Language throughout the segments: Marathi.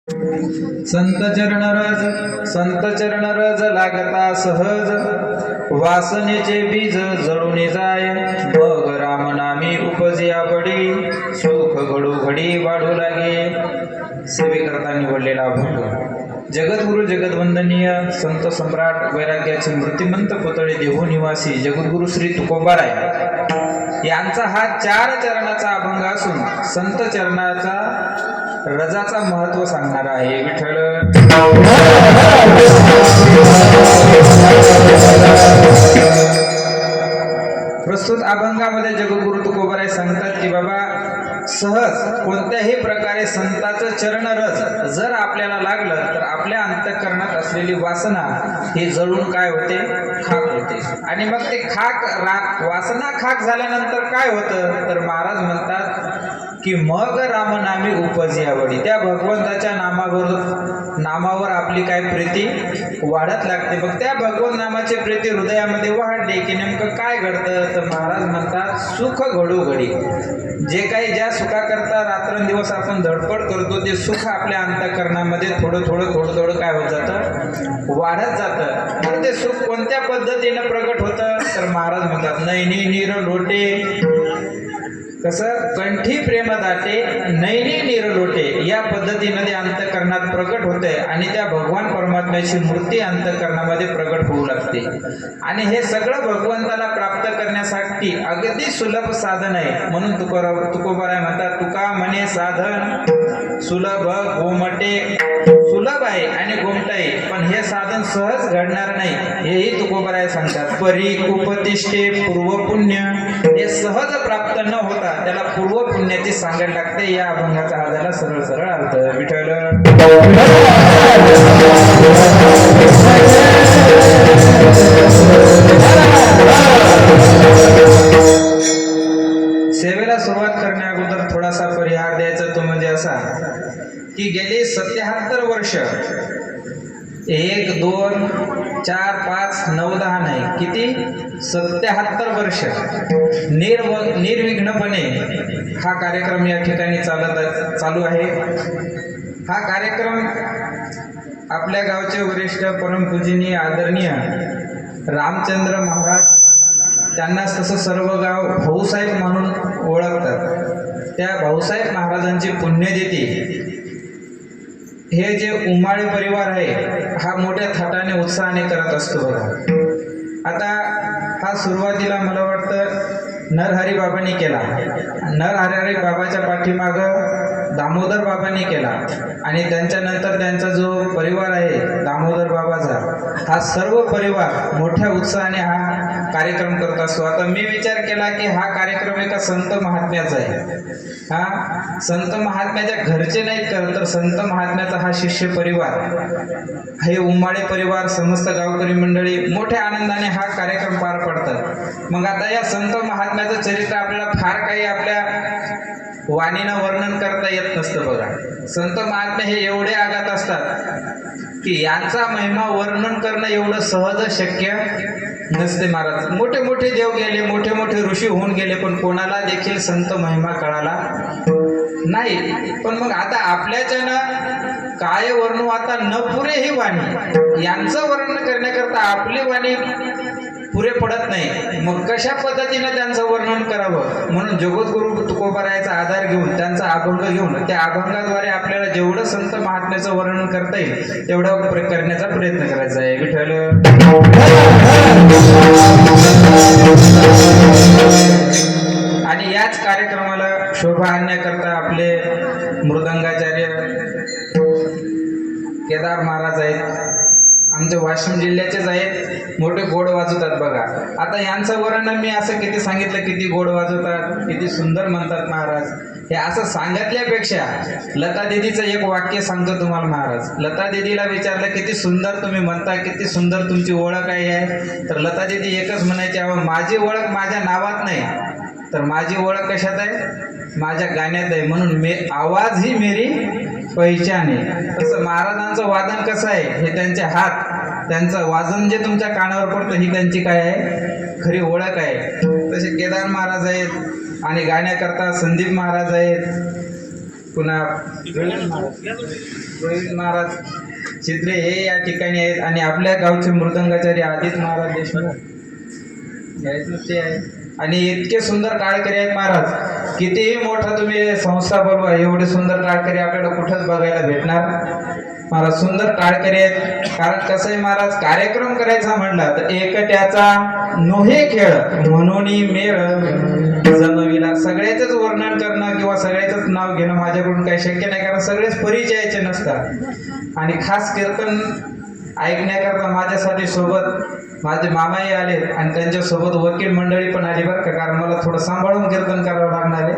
संत चरण रज लागता सहज, वासनेचे बीज जळून जाय। मग राम नामी उपजिया बडी, सुख घडू घडी वाढू लागे। सेवेकरता निवडलेला अभंग। जगद्गुरु जगदवंदनीय संत सम्राट वैराग्याचे मूर्तिमंत पुतळे देहू निवासी जगद्गुरु श्री तुकोबाराय यांचा हा 4 चरणाचा अभंग असून संत चरणाचा रजाचा महत्व सांगणार आहे। विठ्ठल प्रस्तुत अभंगामध्ये जगद्गुरु तुकोबाराय सांगतात की बाबा सहज कोणत्याही प्रकारे संताचं चरणरज जर आपल्याला लागलं तर आपल्या अंतःकरणात असलेली वासना ही जळून काय होते, खाक होते। आणि मग ते वासना खाक झाल्यानंतर काय होतं तर महाराज म्हणतात की मग रामनामी उपजिया बडी, त्या भगवंताच्या नामावर आपली काय प्रीती वाढत लागते। मग त्या भगवंत नामाची प्रीती हृदयामध्ये वाढली की नेमकं काय घडतं तर महाराज म्हणतात सुख घडू घडी। जे काही ज्या सुखाकरता रात्रंदिवस आपण धडपड करतो ते सुख आपल्या अंतःकरणामध्ये थोडं थोडं काय होत जातं, वाढत जातं। तर ते सुख कोणत्या पद्धतीनं प्रगट होतं तर महाराज म्हणतात नैनी नीर लोटे, कसं कंठी प्रेम दाटे नैनी नीर लोटे, या पद्धतीने अंतःकरणात प्रगट होते आणि त्या भगवान परमात्म्याची मूर्ती अंतःकरणामध्ये प्रगट होऊ लागते। आणि हे सगळं भगवंताला प्राप्त करण्यासाठी अगदी सुलभ साधन आहे। म्हणून तुकोबाराय म्हणतात तुका म्हणे साधन सुलभ गोमटे, सुलभ आहे आणि गोमट आहे पण हे साधन सहज घडणार नाही, हेही तुकोबाराय सांगतात। परी उपतिष्ठे पूर्व पुण्य, हे सहज प्राप्त न होता त्याला पूर्व पुण्याची सांगायला लागते। या अभंगाचा हा झाला सरळ अर्थ। विठ्ठल सेवेला सुरुवात करण्या अगोदर थोडासा परिहार द्यायचा तो म्हणजे असा की गेली 77 वर्ष 1 2 4 5 9 10 नाही किती 77 वर्ष निर्विघ्नपणे हा कार्यक्रम या ठिकाणी चालू आहे। हा कार्यक्रम आपल्या गावचे वरिष्ठ परमपूजनीय आदरणीय रामचंद्र महाराज, त्यांना तसं सर्व गाव भाऊसाहेब म्हणून ओळखतात, त्या भाऊसाहेब महाराजांची पुण्यतिथी हे जे उमाळे परिवार आहे हा मोठ्या थाटाने उत्साहाने करत असतो बघा। आता हा सुरुवातीला मला वाटतं नरहरी बाबांनी केला, नरहरी बाबाच्या पाठीमाग दामोदर बाबांनी केला आणि त्यांच्यानंतर त्यांचा जो परिवार आहे दामोदर बाबाचा, हा सर्व परिवार मोठ्या उत्साहाने हा कार्यक्रम करत असतो। आता मी विचार केला की हा कार्यक्रम एका संत महात्म्याचा आहे, हा संत महात्म्याच्या घरचे नाहीत तर संत महात्म्याचा हा शिष्य परिवार, हे उमाळे परिवार समस्त गावकरी मंडळी मोठ्या आनंदाने हा कार्यक्रम पार पडतात। मग आता या संत महात्म्याचं चरित्र आपल्याला फार काही आपल्या वाणीनं वर्णन करता येत नसतं बघा। संत महात्मे हे एवढे आगात असतात की यांचा महिमा वर्णन करणं एवढं सहज शक्य नसते। महाराज मोठे मोठे देव गेले, मोठे मोठे ऋषी होऊन गेले पण कोणाला देखील संत महिमा कळाला नाही। पण मग आता आपल्याच्यानं काय वर्णू आता न पुरे ही वाणी, यांचं वर्णन करण्याकरता आपली वाणी पुरे पडत नाही, मग कशा पद्धतीने त्यांचं वर्णन करावं। म्हणून जगद्गुरु तुकोबारायचा आधार घेऊन त्यांचा अभंग घेऊन त्या अभंगाद्वारे आपल्याला जेवढं संत महात्म्याचं वर्णन करता येईल तेवढं करण्याचा प्रयत्न करायचा आहे। विठ्ठल आणि याच कार्यक्रमाला शोभा आणण्याकरता आपले मृदंगाचार्य केदार महाराज आहेत, आमचे वाशिम जिल्ह्याचेच आहेत, मोठे गोड वाजवतात बघा। आता यांचं वर्णन मी असं किती सांगितलं, किती गोड वाजवतात, किती सुंदर म्हणतात महाराज, हे असं सांगितल्यापेक्षा लता दीदीचं एक वाक्य सांगतो तुम्हाला महाराज। लता दीदीला विचारलं किती सुंदर तुम्ही म्हणता, किती सुंदर तुमची ओळख आहे, तर लता दीदी एकच म्हणायची माझी ओळख माझ्या नावात नाही तर माझी ओळख कशात आहे, माझ्या गाण्यात आहे। म्हणून आवाज ही मेरी पहिचान आहे। तसं महाराजांचं वादन कसं आहे हे त्यांचे हात, त्यांचं वाजन जे तुमच्या कानावर पडतं ही त्यांची काय आहे, खरी ओळख आहे। तसे केदार महाराज आहेत आणि गाण्याकरता संदीप महाराज आहेत, पुन्हा प्रवीण महाराज चित्रे हे या ठिकाणी आहेत आणि आपल्या गावचे मृदंगाचार्य आदित्य महाराज देशमुख ते आहे आणि इतके सुंदर टाळकरी आहेत महाराज. कितीही मोठा तुम्ही संस्था बोलवा, एवढे सुंदर टाळकरी आपल्याला कुठंच बघायला भेटणार. महाराज सुंदर टाळकरी आहेत. कारण कसं आहे महाराज, कार्यक्रम करायचा म्हणला तर एकट्याचा नोहे खेळ म्हणून मेळ जमविला. सगळ्याचंच वर्णन करणं किंवा सगळ्याचंच नाव घेणं माझ्याकडून काही शक्य नाही, कारण सगळेच परिचयाचे नसतात. आणि खास कीर्तन ऐकण्याकरता माझ्यासाठी सोबत माझे मामाही आले आणि त्यांच्यासोबत वकील मंडळी पण आली बरं का, कारण मला थोडं सांभाळून कीर्तन करावं लागणार आहे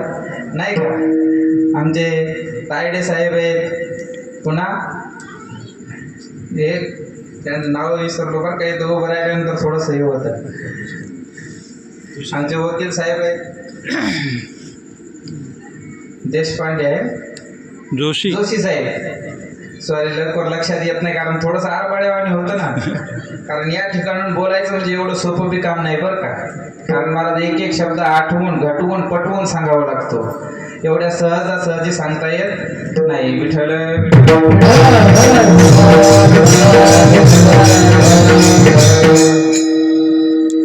नाही का. आमचे तायडे साहेब आहेत, पुन्हा हे त्यांचं नाव विसरलो बरं काही दोघं बरं आल्यानंतर थोडंसं हे होतं. आमचे वकील साहेब आहेत देशपांडे आहे, जोशी साहेब. सॉरी लवकर लक्षात येत नाही कारण थोडंसं आरबाळेवाणी होतं ना. कारण या ठिकाणून बोलायचं म्हणजे एवढं सोपं बी काम नाही बरं का, कारण मला एक एक शब्द आठवून घटवून पटवून सांगावा लागतो. एवढ्या सहजासहजी सांगता येत नाही. विठ्ठल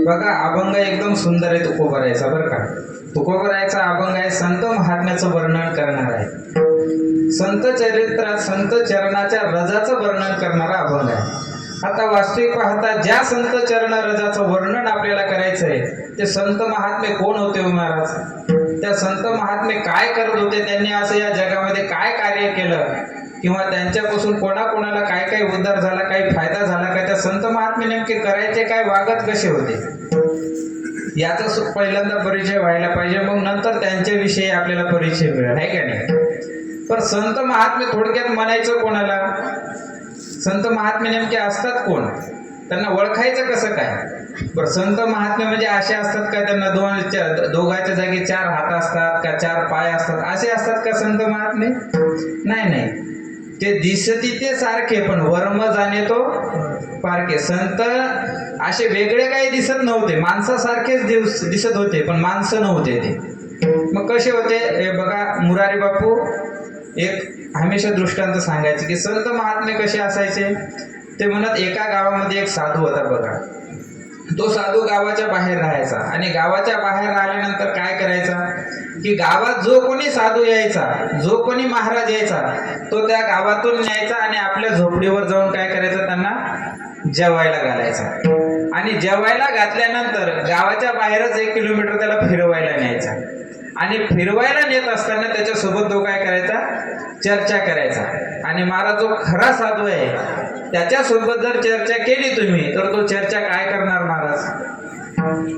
बघा अभंग एकदम सुंदर आहे तुकोबरायचा बरं का. तुकोबरायचा अभंग आहे, संत महात्म्याचं वर्णन करणार आहे. संत चरित्रात संत चरणाच्या रजाचं वर्णन करणारा अभंग आहे. आता वास्तविक पाहता ज्या संत चरण रजाचं वर्णन आपल्याला करायचं आहे ते संत महात्मे कोण होते हो महाराज. त्या संत महात्मे काय करत होते, त्यांनी असं या जगामध्ये काय कार्य केलं किंवा त्यांच्यापासून कोणाकोणाला काय काय उद्धार झाला, काही फायदा झाला का, त्या संत महात्मे नेमके करायचे काय, वागत कसे होते, याचा पहिल्यांदा परिचय व्हायला पाहिजे. मग नंतर त्यांच्याविषयी आपल्याला परिचय मिळेल आहे का नाही. पण संत महात्मे थोडक्यात म्हणायचं कोणाला, संत महात्मे नेमके असतात कोण, त्यांना ओळखायचं कसं काय. बरं संत महात्मे म्हणजे असे असतात का त्यांना दोघांच्या जागी 4 हात असतात का 4 पाय असतात, असे असतात का संत महात्मे. नाही नाही, ते दिसती ते सारखे पण वर्म जाणे तो पारखे. संत असे वेगळे काही दिसत नव्हते, माणसासारखेच दिसत होते पण माणसं नव्हते ते. मग कसे होते हे बघा, मुरारी बापू एक हमेशा दृष्टांत सांगायचे की संत महात्मे कसे असायचे. ते म्हणत एका गावामध्ये एक साधू होता बघा. तो साधू गावाच्या बाहेर राहायचा आणि गावाच्या बाहेर राहिल्यानंतर काय करायचा की गावात जो कोणी साधू यायचा, जो कोणी महाराज यायचा, तो त्या गावातून न्यायचा आणि आपल्या झोपडीवर जाऊन काय करायचं, त्यांना जेवायला घालायचा. आणि जेवायला घातल्यानंतर गावाच्या बाहेरच 1 किलोमीटर त्याला फिरवायला न्यायचा. आणि फिरवायला नेत असताना त्याच्यासोबत तो काय करायचा, चर्चा करायचा. आणि महाराज जो खरा साधू आहे त्याच्यासोबत जर चर्चा केली तुम्ही तर तो चर्चा काय करणार महाराज.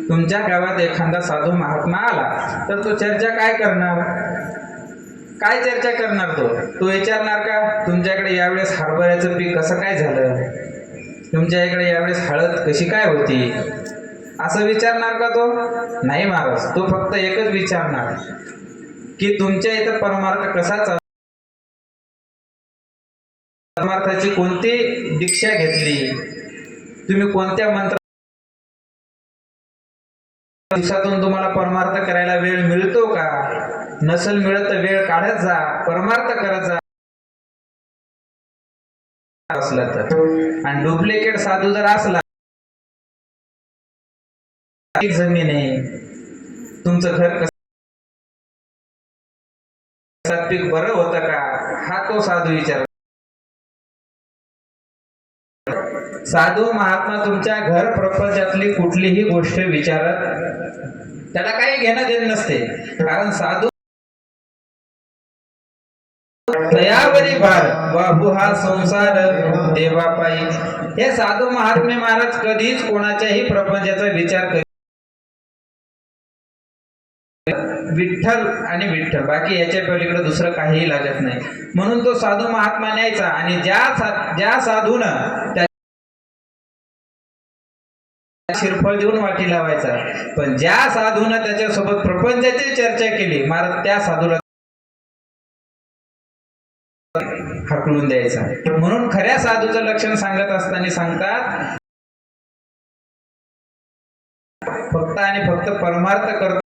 तुमच्या गावात एखादा साधू महात्मा आला तर तो चर्चा काय करणार, काय चर्चा करणार. तो विचारणार का तुमच्याकडे यावेळेस हरभऱ्याचं पीक कसं काय झालं, तुमच्या इकडे यावेळेस हळद कशी काय होती, असं विचारणार का तो. नाही महाराज, तो फक्त एकच विचारणार की तुमच्या इथं परमार्थ कसा चालू, परमार्थाची कोणती दीक्षा घेतली, तुम्ही कोणत्या मंत्र, दिवसातून तुम्हाला परमार्थ करायला वेळ मिळतो का, नसेल मिळत तर वेळ काढत जा, परमार्थ करत जा असला तर. आणि डुप्लिकेट साधू जर असला, जमीन आहे, तुमचं घर कसं पीक बरं होतं का, हा तो साधू विचार. साधू महात्मा तुमच्या घर प्रपंचातली कुठलीही गोष्ट विचारत, त्याला काही घेणं देणं नसते. कारण साधू दयावरी भार बाहू हा संसार देवापायी. हे साधू महात्मे महाराज कधीच कोणाच्याही प्रपंचाचा विचार करीत, विठ्ठल आणि विठ्ठल, बाकी याच्या पलीकडे दुसरं काहीही लागत नाही. म्हणून तो साधू महात्मा न्यायचा आणि ज्या साधूनं त्या शिरफळ देऊन वाटी लावायचा. पण ज्या साधूनं त्याच्यासोबत प्रपंचाची चर्चा केली महाराज, त्या साधूला हाकलून द्यायचा. म्हणून खऱ्या साधूचं लक्षण सांगत असताना सांगतात फक्त आणि फक्त परमार्थ करतो,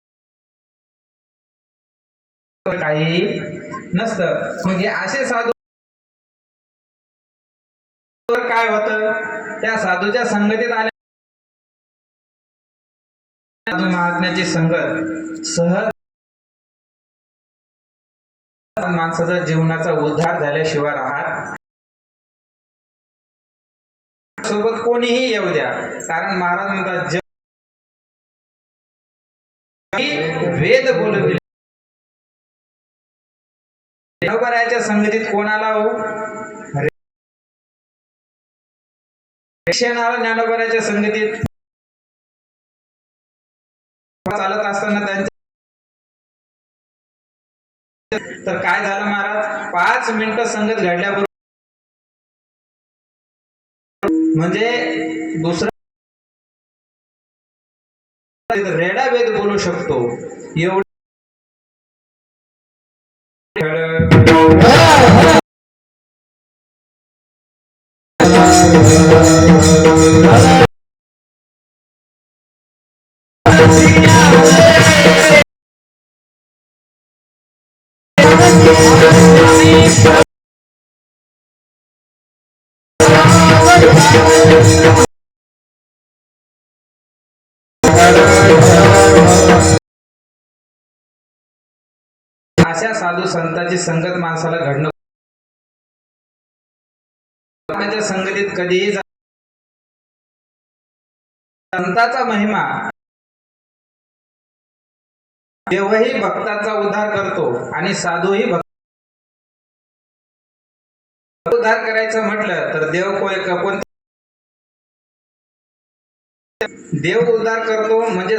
काही नसतं. मग हे असे साधू काय होतं, त्या साधूच्या संगतीत आल्या साधू महात्म्याची संगत सहज माणसाचा जीवनाचा उद्धार झाल्याशिवाय राहत सोबत कोणीही येऊ द्या. कारण महाराज म्हणतात जग वेद बोलविले. ज्ञानोबारायाच्या संगतीत कोणाला हो, शिक्षणाला ज्ञानोबारायाच्या संगतीत चालत असताना त्यांच्या तर काय झालं महाराज, 5 मिनिटं संगत घडल्याबरोबर म्हणजे दुसरा रेडा वेद बोलू शकतो एवढं अशा साधू संतांची संगत माणसाला घडणं, त्यांच्या संगतीत कधीही संतांचा महिमा देवही भक्ताचा उद्धार करतो आणि साधूही भक्त उद्धार करायचं म्हटलं तर देव कोण देव उद्धार करतो म्हणजे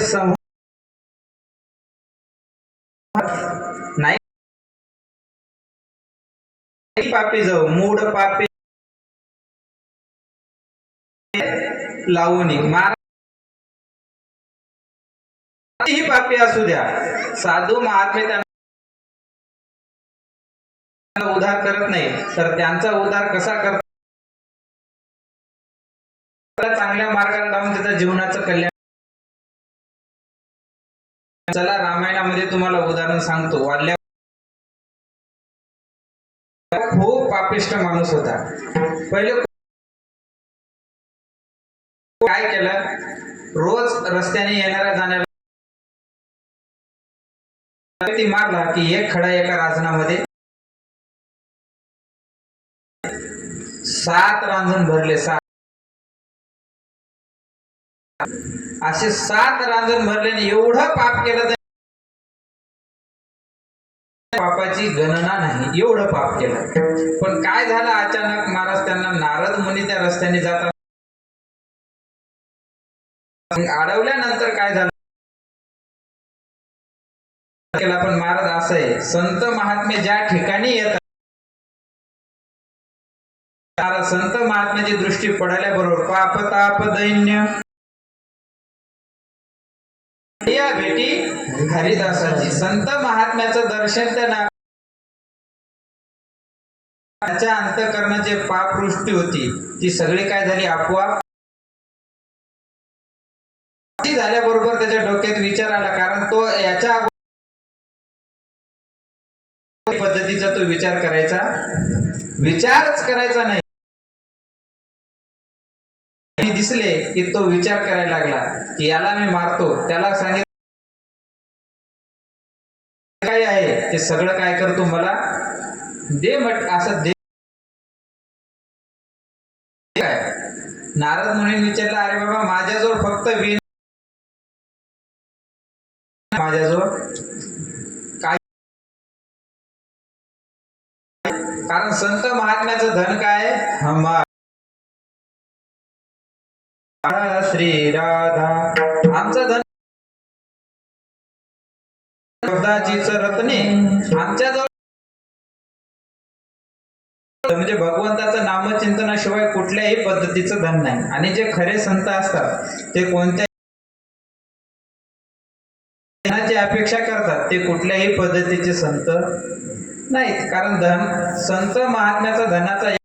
नाही पापी जाऊ मूड पापी लावून ही पापी असू द्या, साधू महात्मे त्यांना उद्धार करत नाही तर त्यांचा उद्धार कसा करतात, चांगल्या मार्गाला लावून त्याच्या जीवनाचं कल्याण. चला रामायणामध्ये तुम्हाला उदाहरण सांगतो. वाल्य खूप पापिष्ट माणूस होता. पहिले काय केलं, रोज रस्त्याने येणाऱ्या जाणाऱ्या मारला की एक खडा एका रांजणामध्ये 7 रांजण भरले. असे 7 रांजण भरल्याने एवढं पाप केलं पापाची गणना नाही, एवढं पाप केलं. पण काय झालं, अचानक महाराज त्यांना नारद मुनी त्या रस्त्याने जातात अडवल्यानंतर काय झालं केला. पण महाराज असं आहे, संत महात्मे ज्या ठिकाणी येतात संत महात्म्याची दृष्टी पडल्याबरोबर पाप ताप दैन्य या भेटी हरिदासाची. संत महात्म्याचं दर्शन त्याच्या अंतःकरणाची पापवृष्टी होती ती सगळी काय झाली, आपोआप झाल्याबरोबर त्याच्या डोक्यात विचार आला. कारण तो याच्या पद्धतीचा तो विचार करायचा, विचारच करायचा नाही. दिसले की तो विचार करायला लागला की याला मी मारतो. त्याला सांगितलं काय आहे ते सगळं काय करतो मला दे असं दे. काय नारद मुनी विचारला, अरे बाबा माझ्याजवळ फक्त वीण, माझ्याजवळ काय, कारण संत महात्म्याचं धन काय, हमार श्री राधा, आमचं धन शब्दाचीच रत्ने आमच्याजवळ, म्हणजे भगवंताचं नामचिंतनाशिवाय कुठल्याही पद्धतीचं धन नाही. आणि जे खरे संत असतात ते कोणत्या धनाची अपेक्षा करतात, ते कुठल्याही पद्धतीचे संत नाहीत. कारण संत महात्म्याचा धनाचा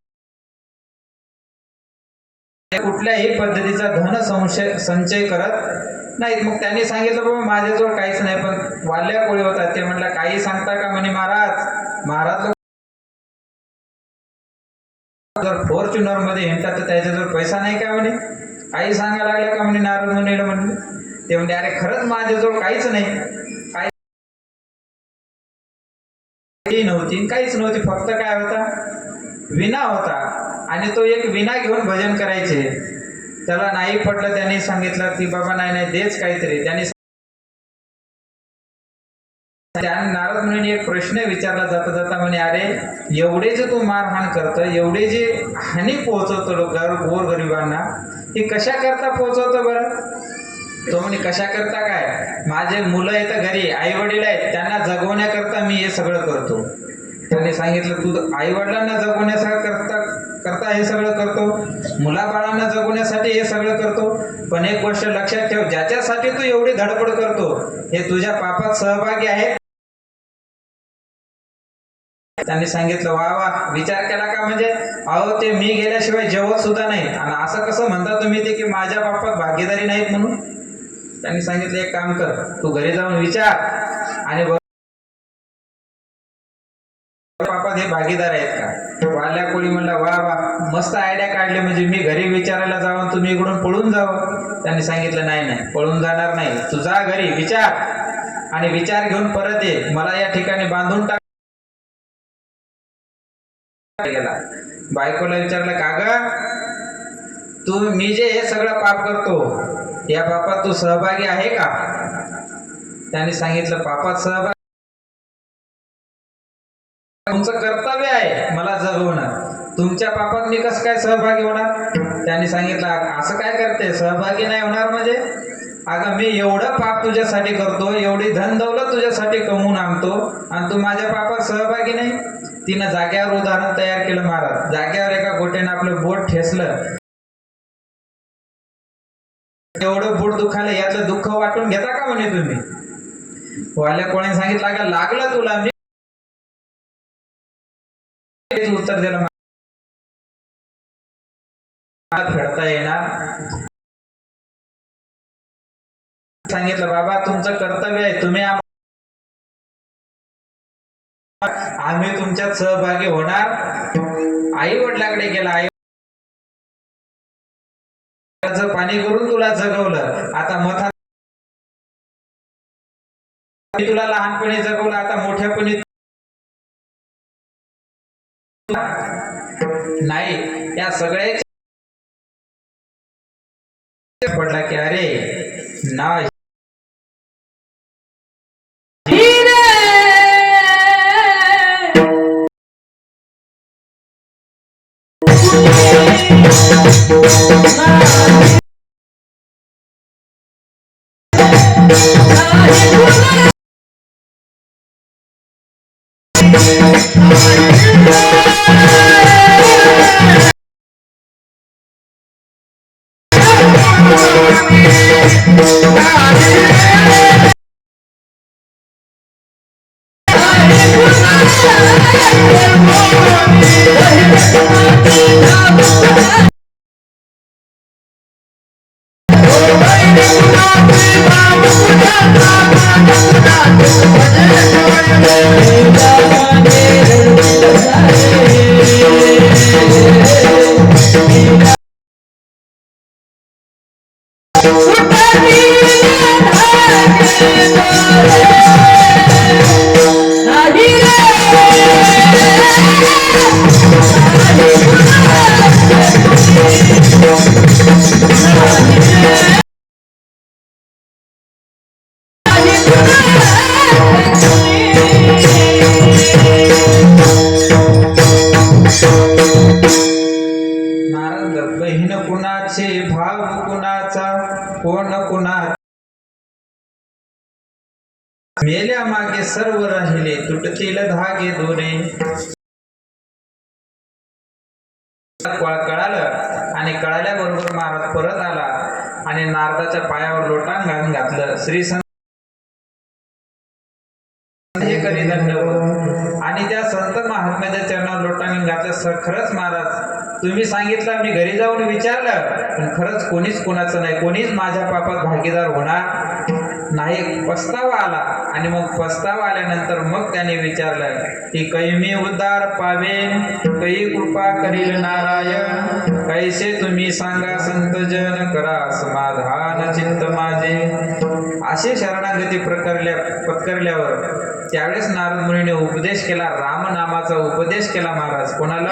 कुठल्याही पद्धतीचा धन संचय करत नाहीत. मग त्यांनी सांगितलं बाबा माझ्याजवळ काहीच नाही. पण वाल्या कोळी होता, ते म्हणलं काही सांगता का म्हणे महाराज, महाराज जर फॉर्च्युनर मध्ये हिंडतात तर त्याच्याजवळ पैसा नाही का म्हणे. आई सांगा लागल्या का म्हणे नारद मुनीला म्हणले. ते म्हणजे अरे खरंच माझ्याजवळ काहीच नाही, काही नव्हती, काहीच नव्हती, फक्त काय होता विना होता. आणि तो एक विना घेऊन भजन करायचे. त्याला नाही पटलं, त्यांनी सांगितलं की बाबा नाही नाही देच काहीतरी. त्यांनी नारद मुनीने एक प्रश्न विचारला जाता जाता म्हणे, अरे एवढे जे तू मारहाण करतो, एवढे जे हानी पोहोचवतो गोरगरिबांना, हे कशा करता पोहोचवतो बरं. तो म्हणे कशा करता काय, माझे मुलं आहेत घरी, आई वडील आहेत, त्यांना जगवण्याकरता मी हे सगळं करतो. त्यांनी सांगितलं तू आई वडिलांना जगवण्यासाठी करता हे सगळं करतो, मुलाबाळांना जगवण्यासाठी हे सगळं करतो, पण एक गोष्ट लक्षात ठेव, ज्याच्यासाठी तू एवढी धडपड करतो हे तुझ्या पापात सहभागी आहेत. त्यांनी सांगितलं वा वा, विचार केला का म्हणजे, अहो ते मी गेल्याशिवाय जेवत सुद्धा नाही, आणि असं कसं म्हणता तुम्ही ते की माझ्या बापात भागीदारी नाहीत म्हणून. त्यांनी सांगितलं एक काम कर, तू घरी जाऊन विचार आणि बापात हे भागीदार आहेत का. वाल्या कोळी म्हणला वा वा, मस्त आयडिया काढली, म्हणजे मी घरी विचारायला जावं तुम्ही इकडून पळून जावं. त्यांनी सांगितलं नाही नाही, पळून जाणार नाही, तू जा घरी विचार आणि विचार घेऊन परत ये, मला या ठिकाणी बांधून टाक. गेला बायकोला विचारलं का ग, तू मी जे हे सगळं पाप करतो या पापात तू सहभागी आहे का. त्यांनी सांगितलं पापात सहभागी, तुमचं कर्तव्य आहे मला जगवणं, तुमच्या पापात मी कसं काय सहभागी होणार. त्यांनी सांगितलं असं काय करते, सहभागी नाही होणार म्हणजे, अगं मी एवढं पाप तुझ्यासाठी करतो, एवढी धन दौलत तुझ्यासाठी कमवून आणतो, आणि तू माझ्या पापात सहभागी नाही. तिनं जाग्यावर उदाहरण तयार केलं महाराज. जाग्यावर एका गोट्यानं आपलं बोट ठेसलं, एवढं बोट दुखायला, यातलं दुःख वाटून घेता का म्हणे तुम्ही. वाल्या कोणी सांगितलं का लागलं तुला, मी उत्तर दिलं फेडता येणार. सांगितलं बाबा तुमचं कर्तव्य आहे, तुम्ही आम्ही तुमच्यात सहभागी होणार. आई वडिलाकडे गेला, आई पाणी करून तुला जगवलं, आता मथा तुला लहानपणी जगवलं, आता मोठ्यापणी नाही. या सगळ्या पडला की अरे नाही, बहीण कुणाचे भाव कुणाचा, कोण कुणा मेल्या मागे सर्व राहिले, तुटतील धागे दोरे. कळालं आणि कळाल्याबरोबर महाराज परत आला आणि नारदाच्या पायावर लोटांगण घातलं. श्री संत हे करी दंडवत आणि त्या संत महात्म्याच्या चरणावर लोटांगण घातलं. खरंच महाराज तुम्ही सांगितलं, मी घरी जाऊन विचारलं, पण खरंच कोणीच कोणाचं नाही, कोणीच माझ्या पापात भागीदार होणार नाही. पस्तावा आला आणि मग पस्तावा आल्यानंतर मग त्याने विचारलं की कैमी उद्धार पावेन, कै कृपा करील नारायण, कैसे तुम्ही सांगा संत जन, करा समाधान चित्त माझे. असे शरणागती पत्करल्यावर त्यावेळेस नारद मुनीने उपदेश केला, रामनामाचा उपदेश केला महाराज. कोणाला?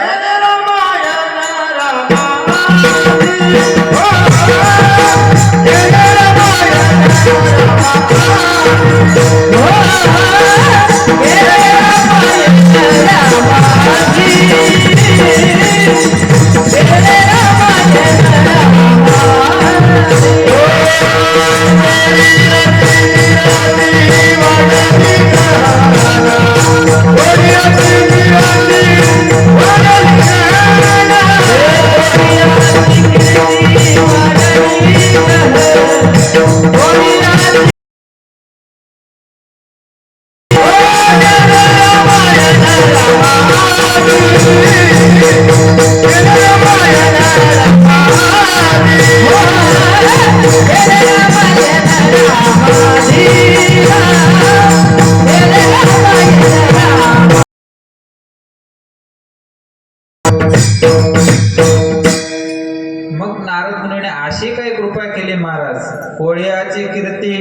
मग नारद मुनीने अशी काही कृपा केली महाराज, कोळ्याची कीर्ती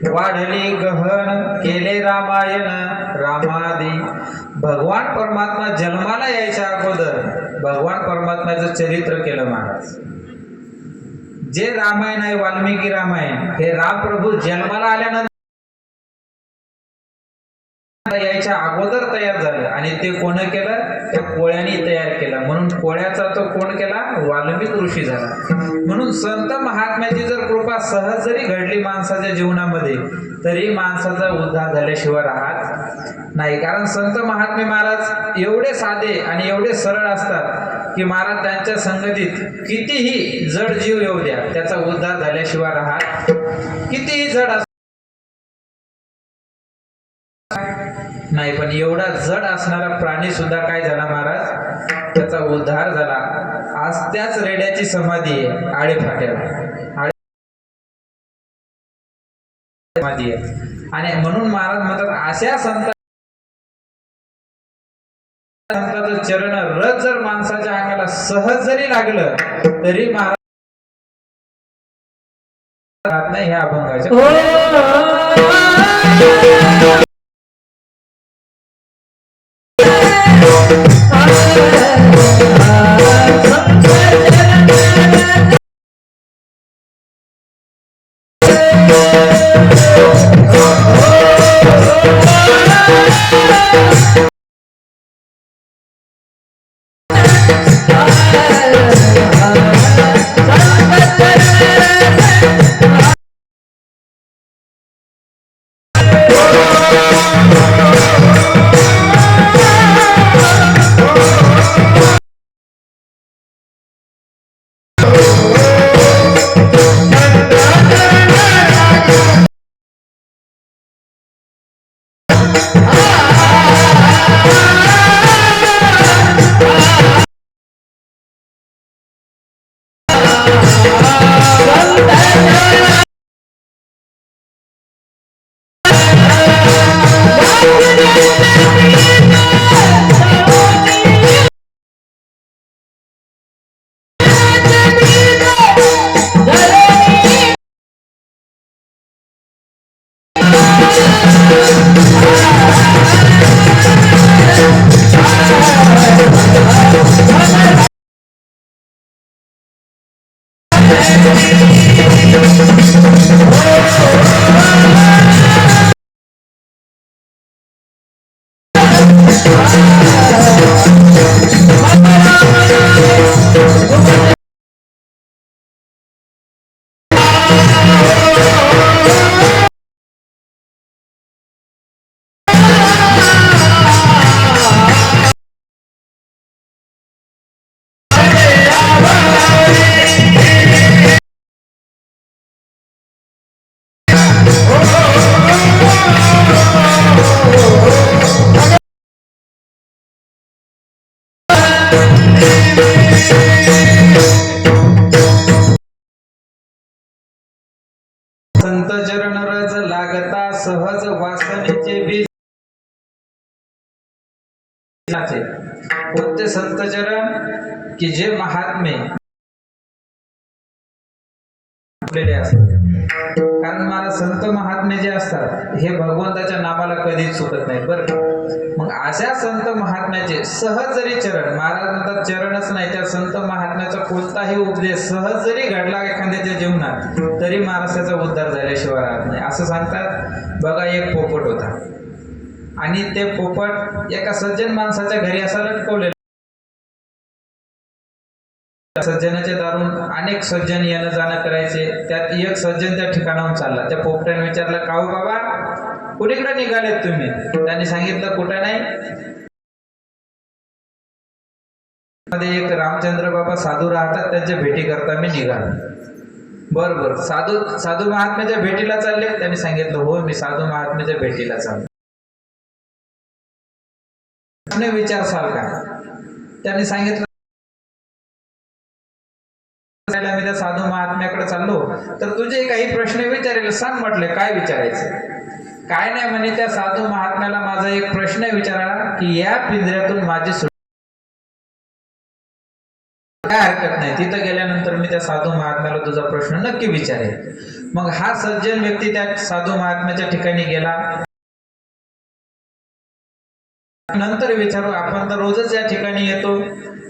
वाढली गहन, केले रामायण रामादी. भगवान परमात्मा जन्माला यायच्या अगोदर भगवान परमात्म्याचं चरित्र केलं महाराज. जे रामायण आहे, वाल्मिकी रामायण, हे रामप्रभू जन्माला आल्यानंतर यायच्या अगोदर तयार झालं आणि ते कोण केलं? त्या कोळ्याने तयार केला. म्हणून कोळ्याचा तो कोण केला? वाल्मिक ऋषी झाला. म्हणून संत महात्म्याची जर कृपा सहज जरी घडली माणसाच्या जीवनामध्ये, तरी माणसाचा उद्धार झाल्याशिवाय राहत नाही. कारण संत महात्मे महाराज एवढे साधे आणि एवढे सरळ असतात की महाराज त्यांच्या संगतीत कितीही जड जीव येऊ द्या, त्याचा उद्धार झाल्याशिवाय राहत. कितीही जड नाही, पण एवढा जड असणारा प्राणी सुद्धा काय झाला महाराज? त्याचा उद्धार झाला. आज त्याच रेड्याची समाधी आहे आळेफाट्यावर, समाधी आहे. आणि म्हणून महाराज म्हणतात, अशा संतांचं चरण रथ जर माणसाच्या अंगाला सहज जरी लागलं तरी महाराज नाही ह्या अभंगाच्या. कोणते संत चरण की जे महात्मे असतात, कारण मला संत महात्मे जे असतात हे भगवंताच्या नामाला कधीच चुकत नाही बरं. मग अशा संत महात्म्याचे सहज जरी चरण, महाराज म्हणतात चरणच नाही, त्या संत महात्म्याचा कोणताही उपदेश सहज जरी घडला एखाद्याच्या जीवनात तरी महाराष्ट्राचा उद्धार झाल्याशिवाय राहत नाही असं सांगतात. बघा, एक पोपट होता आणि ते पोपट एका सज्जन माणसाच्या घरी असा लटकवलेला. सज्जनाच्या दारून अनेक सज्जन येणं जाणं करायचे. त्यात एक सज्जन त्या ठिकाणाहून चालला. त्या पोपट्याने विचारलं, का हो बाबा, कुणीकडे निघालेत तुम्ही? त्यांनी सांगितलं, कुठं नाही, मध्ये एक रामचंद्र बाबा साधू राहतात, त्यांच्या भेटी करता मी निघालो. बरोबर, साधू महात्म्याच्या भेटीला चालले? त्यांनी सांगितलं, हो मी साधू महात्म्याच्या भेटीला चाललो. विचारसाल का? त्यांनी सांगितलं, मी त्या साधू महात्म्याकडे चाललो तर तुझे काही प्रश्न विचारेल, सांग. म्हटले, काय विचारायचं? काय नाही म्हणे, त्या साधू महात्म्याला माझा एक प्रश्न विचारा की या पिंजऱ्यातून माझी काय हरकत नाही, तिथं गेल्यानंतर मी त्या साधू महात्म्याला तुझा प्रश्न नक्की विचारेल. मग हा सज्जन व्यक्ती त्या साधू महात्म्याच्या ठिकाणी गेला. नंतर विचारू, आपण तर रोजच या ठिकाणी येतो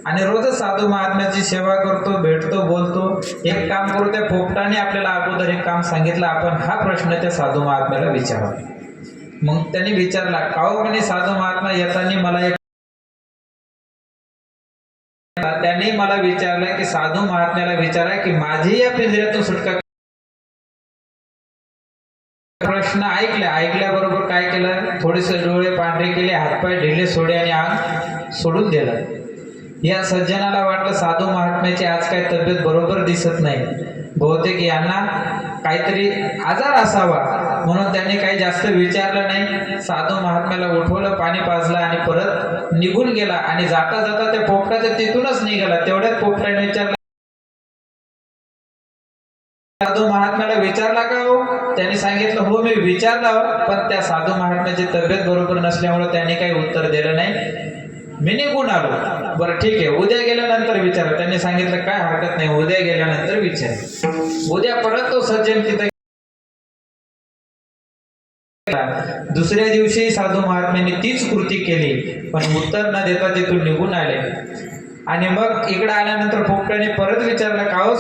आणि रोजच साधू महात्म्याची सेवा करतो, भेटतो, बोलतो. एक काम करू, त्या पोपटाने आपल्याला अगोदर एक काम सांगितलं, आपण हा प्रश्न त्या साधू महात्म्याला विचारा. मग त्यांनी विचारला, का हो म्हणे साधू महात्मा येताना मला एक, त्यांनी मला विचारलं की साधू महात्म्याला विचारा की माझी या पिंजऱ्यातून सुटका. प्रश्न ऐकल्याबरोबर काय केलं, थोडेसे डोळे पांढरे केले, हातपाय ढिले सोडे आणि अंग सोडून दिलं. या सज्जनाला वाटलं साधू महात्म्याची आज काही तब्येत बरोबर दिसत नाही, बहुतेक यांना काहीतरी आजार असावा, म्हणून त्यांनी काही जास्त विचारलं नाही. साधू महात्म्याला उठवलं, पाणी पाजलं आणि परत निघून गेला. आणि जाता जाता त्या पोपटाच्या तिथूनच निघाला. तेवढ्यात पोपटाने विचारलं, साधू महात्म्याला विचारला का हो? त्यांनी सांगितलं, हो मी विचारला, पण त्या साधू महात्म्याची तब्येत बरोबर नसल्यामुळे त्यांनी काही उत्तर दिलं नाही, मी निघून आलो. बरं ठीक आहे, उद्या गेल्यानंतर विचार. त्यांनी सांगितलं, काय हरकत नाही, उद्या गेल्यानंतर विचार. उद्या परत तो सज्जन तिथे. दुसऱ्या दिवशी साधू महात्म्यांनी तीच कृती केली, पण उत्तर न देता तिथून निघून आले. आणि मग इकडे आल्यानंतर पोपटाने परत विचारलं, का हो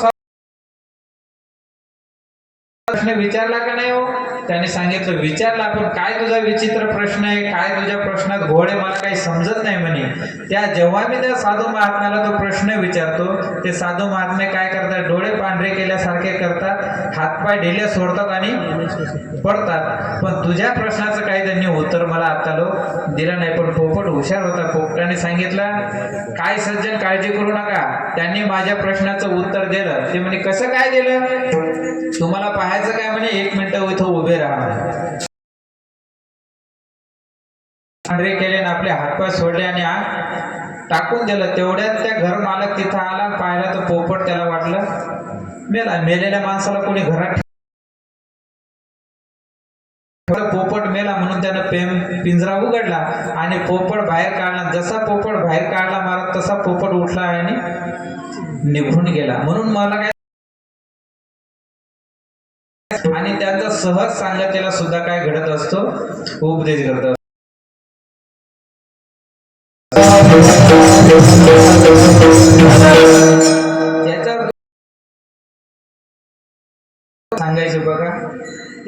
प्रश्न विचारला का नाही हो? त्याने सांगितलं, विचारला, पण काय तुझा विचित्र प्रश्न आहे, काय तुझ्या प्रश्नात घोड आहे, मला काही समजत नाही म्हणे. जेव्हा मी त्या साधू महात्म्याला तो प्रश्न विचारतो, ते साधू महात्मे काय करतात, डोळे पांढरे केल्यासारखे करतात, हातपाय ढिले सोडतात आणि पडतात. पण तुझ्या प्रश्नाचं काही त्यांनी उत्तर मला आता दिलं नाही. पण पोपट हुशार होता. पोपटाने सांगितलं, काय सज्जन काळजी करू नका, त्यांनी माझ्या प्रश्नाचं उत्तर दिलं. ते म्हणे, कसं काय दिलं? तुम्हाला पाहायचं काय म्हणे, 1 मिनिट इथं उभे राहा. पांढरे केले, आपले हातपाय सोडले आणि टाकून दिलं. तेवढ्यात त्या घर मालक तिथं आला, पाहिला तर पोपट. त्याला वाटलं मेला, मेलेल्या माणसाला कोणी घरात, पोपट मेला म्हणून त्यानं पिंजरा उघडला आणि पोपट बाहेर काढला. जसा पोपट बाहेर काढला महाराज, तसा पोपट उठला आणि निघून गेला. म्हणून मला काय, आणि त्यांचा सहज सांगतेला सुद्धा काय घडत असतो, उपदेश घडत. सांगायचे बघा,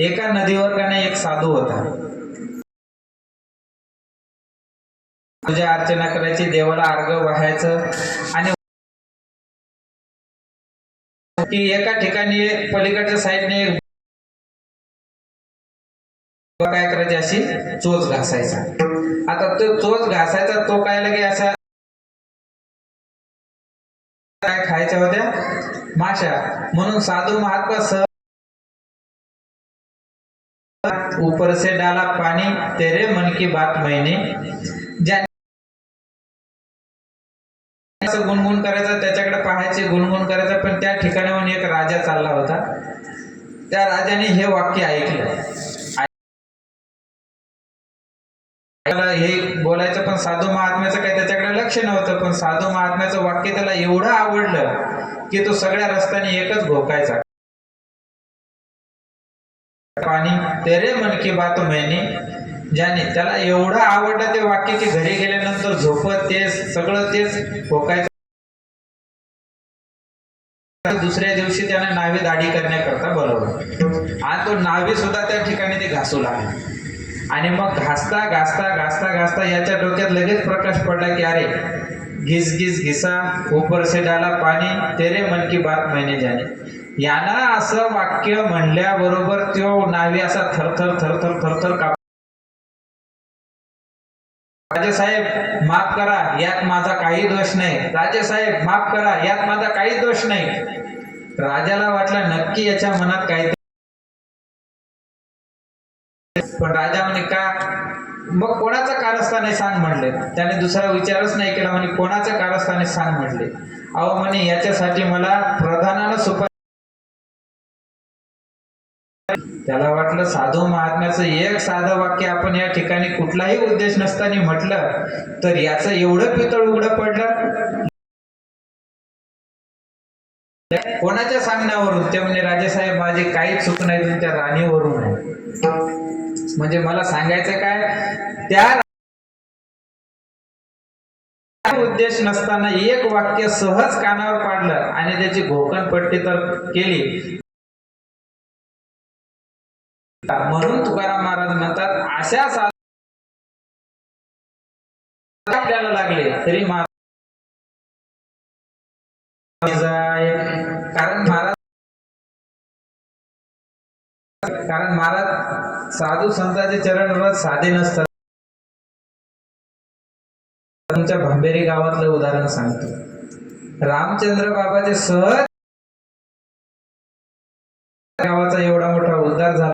एका नदीवर का नाही एक साधू होता. पूजा अर्चना करायची, देवाला अर्घ्य वाहायचं. आणि एका ठिकाणी पलीकडच्या साईडने काय करायची, अशी चोच घासायचा. आता तो चोच घासायचा, तो काय लगे असा, काय खायच्या होत्या, माशा. म्हणून साधू महात्मा ऊपर से डाला पानी, तेरे मन की बात मैंने. असं गुणगुण करायचं, त्याच्याकडे पाहायचे, गुणगुण करायचं. पण त्या ठिकाणाहून एक राजा चालला होता. त्या राजाने हे वाक्य ऐकलं. हे बोलायचं पण साधू महात्म्याचं काही त्याच्याकडे लक्ष नव्हतं, पण साधू महात्म्याचं वाक्य त्याला एवढं आवडलं की तो सगळ्या रस्त्याने एकच घोकायचा, पाणी तेरे मन की बात मैंने जाने. त्याला एवढं आवडलं ते वाक्य की घरी गेल्यानंतर झोपत तेच सगळं तेच घोकायचं. दुसऱ्या दिवशी त्याने नावे दाढी करण्याकरता बोलवलं आणि तो नावे सुद्धा त्या ठिकाणी ते घासू लागला. आणि मग घासता घासता घासता घासता याच्या डोक्यात लगेच प्रकाश पडला की अरे घिस घिस घिसा ऊपर से डाला पाणी तेरे मन की बात मैंने जाने. यानं असं वाक्य म्हणल्याबरोबर तो नावे असा थरथर थरथर थरथर काप. राजेसाहेब माफ करा, यात माझा काही दोष नाही. राजेसाहेब माफ करा, यात माझा काही दोष नाही. राजाला वाटलं नक्की याच्या मनात काही, पण राजा म्हणे का, मग कोणाचं कारस्थान आहे सांग म्हणले. त्याने दुसरा विचारच नाही केला, म्हणे कोणाचं कारस्थान आहे सांग म्हणले. अहो म्हणे याच्यासाठी मला प्रधानानं सुपारी. त्याला वाटलं साधू महात्म्याचं एक साधं वाक्य आपण या ठिकाणी कुठलाही उद्देश नसताना म्हटलं तर याचं एवढं पितळ उघडं पडलं. कोणाच्या सांगण्यावरून? ते म्हणजे राजेसाहेब माझी काहीच चूक नाही, तुमच्या राणीवरून आहे. म्हणजे मला सांगायचं काय, त्या उद्देश नसताना एक वाक्य सहज कानावर पाडलं आणि त्याची घोकणपट्टी तर केली. म्हणून तुकाराम महाराज म्हणतात अशा आपल्याला लागले तरी कारण महाराज साधू संतांचे चरण साधे नसतात. तुमच्या भांबेरी गावातलं उदाहरण सांगतो. रामचंद्र बाबाचे सहज गावाचा एवढा मोठा उद्धार झाला,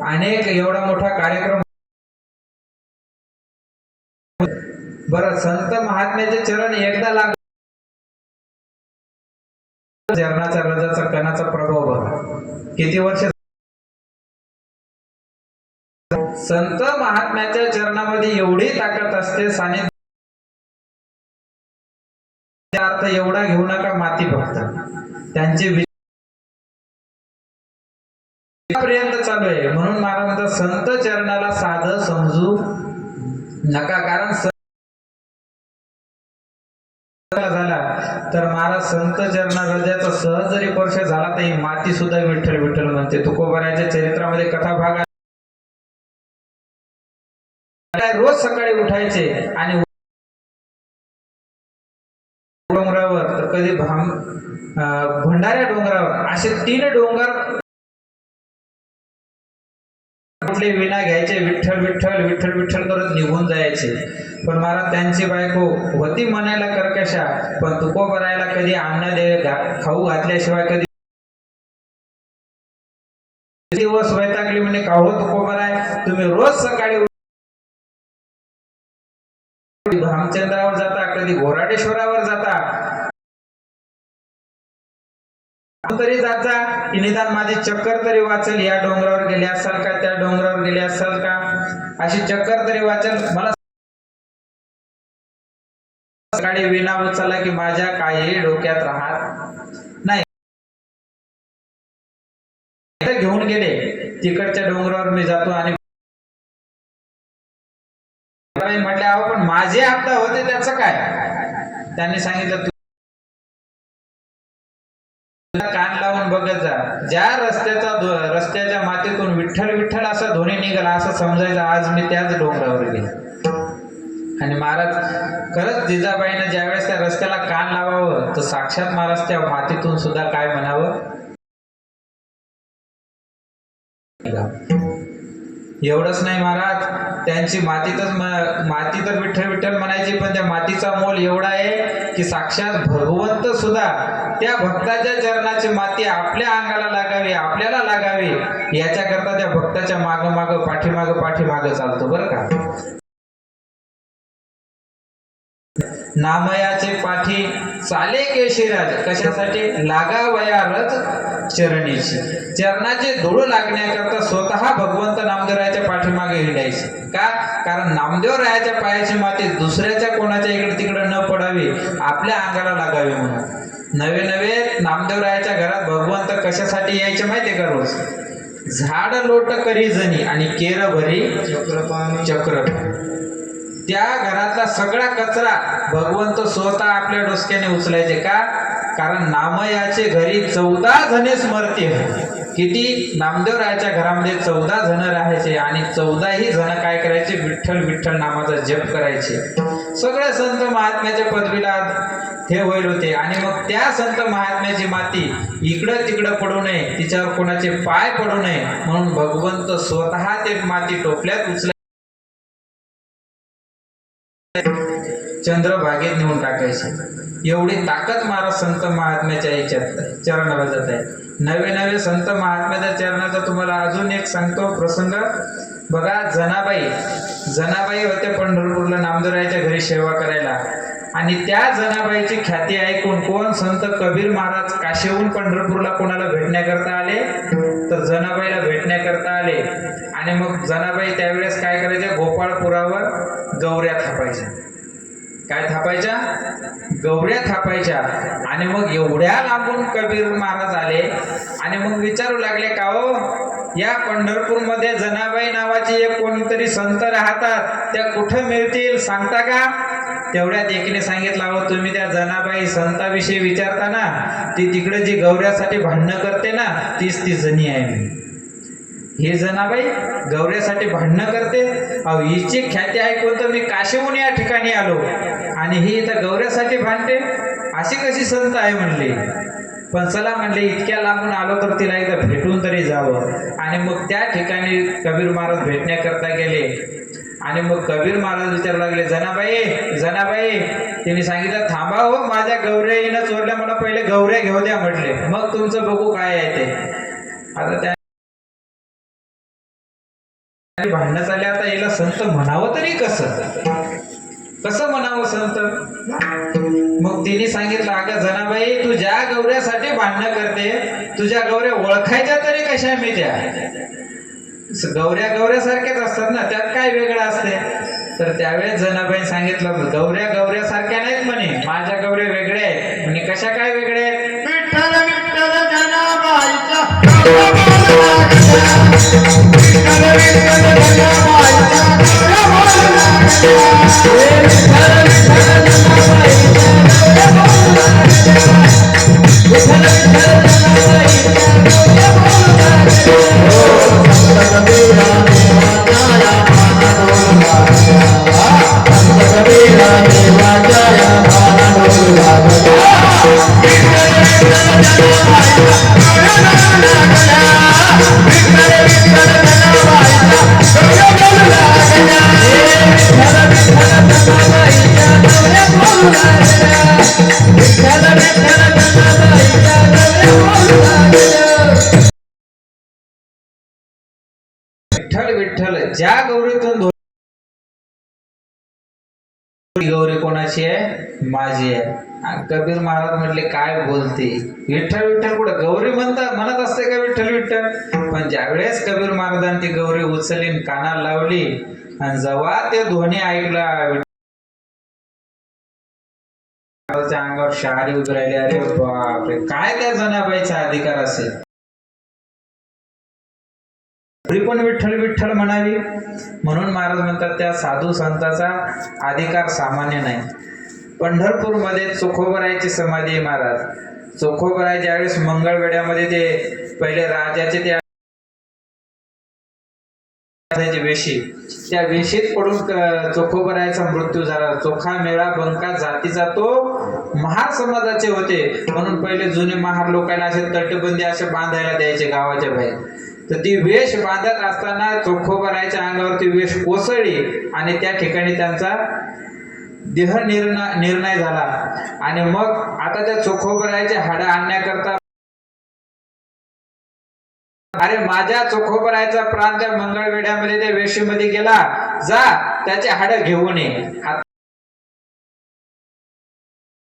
अनेक एवढा मोठा कार्यक्रम. बरं, संत महात्म्याचे चरण एकदा लागले, चरणाचा रजाचा कणाचा प्रभाव बघा किती वर्ष. संत महात्म्याच्या चरणामध्ये एवढी ताकद असते, सानिध्य. अर्थ एवढा घेऊ नका माती भक्त त्यांचे पर्यंत चालू आहे. म्हणून महाराज म्हणतात संत चरणाला साधं समजू नका. कारण झाला तर महाराज संत चरणा हृदयाचा सहज जरी स्पर्श झाला तर ही माती सुद्धा विठ्ठल विठ्ठल म्हणते. तुकोबाराच्या चरित्रामध्ये कथा भाग रोज सकाळी उठायचे आणि डोंगरावर तर कधी भंडाऱ्या डोंगरावर असे 3 डोंगर कुठले विना घ्यायचे, विठ्ठल विठ्ठल विठ्ठल विठ्ठल करत निघून जायचे. पण महाराज त्यांची बायको होती म्हणायला कर्कशा, पण तुकोबारायला कधी अन्न खाऊ घातल्याशिवाय कधी दिवस वैतागली म्हणे का हो तुकोबाराय, तुम्ही रोज सकाळी रामचंद्रावर जाता, कधी घोराडेश्वरावर जाता, तरी जाता की निदान माझी चक्कर तरी वाचेल. या डोंगरावर गेले असाल का, त्या डोंगरावर गेले असाल का, अशी चक्कर तरी वाचेल. मला सकाळी विना उचलला की माझ्या काही डोक्यात राहत नाही. घेऊन गेले तिकडच्या डोंगरावर मी जातो आणि म्हटले अहो पण माझे आपदा होते त्याचं काय. त्यांनी सांगितलं कान लावून बघत जा, ज्या रस्त्याच्या मातीतून विठ्ठल विठ्ठल असा ध्वनी निघाला असं समजायचं आज मी त्याच डोंगरावर गेले. आणि महाराज खरंच जिजाबाईनं ज्यावेळेस त्या रस्त्याला कान लावावं तर साक्षात महाराज त्या मातीतून सुद्धा काय म्हणावं. एवढंच नाही महाराज, त्यांची माती तर विठ्ठल विठ्ठल म्हणायची, पण त्या मातीचा मोल एवढा आहे की साक्षात भगवंत सुद्धा त्या भक्ताच्या चरणाची माती आपल्या अंगाला लागावी, आपल्याला लागावी याच्याकरता त्या भक्ताच्या माग पाठीमाग चालतो बरं का. नामयाचे पाठी चाले केशिराज, कशासाठी? लागावया रथ चरणीची, चरणाचे धूळ लागण्याकरता स्वतः भगवंत नामदेवरायाच्या पाठीमागे हिंडायचे. का? कारण नामदेवरायाच्या पायाची माती दुसऱ्याच्या कोणाच्या इकडे तिकडे न पडावी, आपल्या अंगाला लागावी म्हणून. नवे नवे नामदेवरायाच्या घरात भगवंत कशासाठी यायचे माहितीये का? रोज झाड लोट करी जणी आणि केर भरी चक्र. त्या घरातला सगळा कचरा भगवंत स्वतः आपल्या डोसक्याने उचलायचे. का? कारण नामयाचे घरी 14 जणे स्मरते. किती? नामदेवरायाच्या घरामध्ये 14 जण राहायचे आणि 14ही जण काय करायचे? विठ्ठल विठ्ठल नामाचा जप करायचे. सगळे संत महात्म्याच्या पदवीला हे होईल होते. आणि मग त्या संत महात्म्याची माती इकडं तिकडं पडू नये, तिच्यावर कोणाचे पाय पडू नये म्हणून भगवंत स्वतः ते माती टोपल्यात उचलायचे, चंद्रभागेत नेऊन टाकायचे. एवढी ताकद महाराज संत महात्म्याच्या याच्यात चरणाला जात आहे. नवे नवे संत महात्म्याच्या चरणाचा तुम्हाला अजून एक सांगतो प्रसंग. बघा, जनाबाई होते पंढरपूरला नामदेवरायाच्या घरी सेवा करायला. आणि त्या जनाबाईची ख्याती ऐकून कोण? संत कबीर महाराज काशीहून पंढरपूरला कोणाला भेटण्याकरता आले? तर जनाबाईला भेटण्याकरता आले. आणि मग जनाबाई त्यावेळेस काय करायच्या? गोपाळपुरावर गौऱ्या थापायच्या. काय थापायच्या? गौऱ्या थापायच्या. आणि मग एवढ्या लांबून कबीर महाराज आले आणि मग विचारू लागले, का हो, या पंढरपूरमध्ये जनाबाई नावाची एक कोणतरी संत राहतात, त्या कुठं मिळतील सांगता का? तेवढ्यात एकीने सांगितलं, अहो तुम्ही त्या जनाबाई संताविषयी विचारता ना, ती तिकडे जी गौऱ्यासाठी भांडणं करते ना, तीच ती जनी आहे. हे जनाबाई गौऱ्यासाठी भांडणं करते? अहो हिची ख्याती ऐकून तर मी काशीहून या ठिकाणी आलो आणि ही इथं गौऱ्यासाठी भांडते, अशी कशी संत आहे म्हणले. पण चला म्हणले, इतक्या लांबून आलो तर तिला एकदा भेटून तरी जावं. आणि मग त्या ठिकाणी कबीर महाराज भेटण्याकरता गेले. आणि मग कबीर महाराज विचारू लागले, जनाबाई. तिने सांगितलं, थांबा हो, माझ्या गौऱ्या येणं चोरल्या, मला पहिले गौऱ्या घेऊ द्या म्हटले, मग तुमचं बघू काय आहे ते. आता त्या भांडणं चालले. आता याला संत म्हणावं तरी कसं म्हणावं संत? मग तिने सांगितलं, अगं जनाबाई, तू ज्या गौऱ्यासाठी भांडणं करते, तुझ्या गौऱ्या ओळखायच्या तरी कशा मी? त्या गौऱ्यासारख्याच असतात ना, त्यात काय वेगळं असते? तर त्यावेळेस जनाबाई सांगितलं, गौऱ्या सारख्या नाहीत म्हणे, माझ्या गौऱ्या वेगळ्या आहेत म्हणे. कशा काय वेगळ्या आहेत? विठ्ठल विठ्ठल जनाबाईचा विठ्ठल विठ्ठल ज्या गौरीतून गौरी कोणाची आहे? माझी आहे. कबीर महाराज म्हटले, काय बोलते? विठ्ठल विठ्ठल कुठं गौरी म्हणत असते का विठ्ठल विठ्ठल? पण ज्यावेळेस कबीर महाराजांनी ती गौरी उचलली, कानाला लावली आणि जेव्हा ते ध्वनी ऐकला, अंगावर शहारी उभी राहिली. अरे बापरे, काय त्या जनाबाईचा अधिकार असेल? पण विठ्ठल विठ्ठल म्हणावी. म्हणून महाराज म्हणतात, त्या साधू संताचा अधिकार सामान्य नाही. पंढरपूरमध्ये चोखोबरायची समाधी आहे महाराज. चोखोबराय ज्यावेळेस मंगळवेढ्यामध्ये ते पहिले राजाचे त्या वेशी, त्या वेशीत पडून चोखोबरायचा मृत्यू झाला. चोखा मेळा बंका जातीचा तो महार समाजाचे होते, म्हणून पहिले जुने महार लोकांना असे तटबंदी असे बांधायला द्यायचे गावाच्या बाहेर. तर ती वेश बांधत असताना चोखोबरायच्या अंगावरती वेश कोसळली आणि त्या ठिकाणी त्यांचा देह निर्णय झाला. आणि मग आता त्या चोखोबरायच्या हाडं आणण्याकरता, अरे माझ्या चोखोबरायचा प्राण त्या मंगळवेढ्यामध्ये त्या वेशीमध्ये गेला, जा त्याचे हाडं घेऊन ये.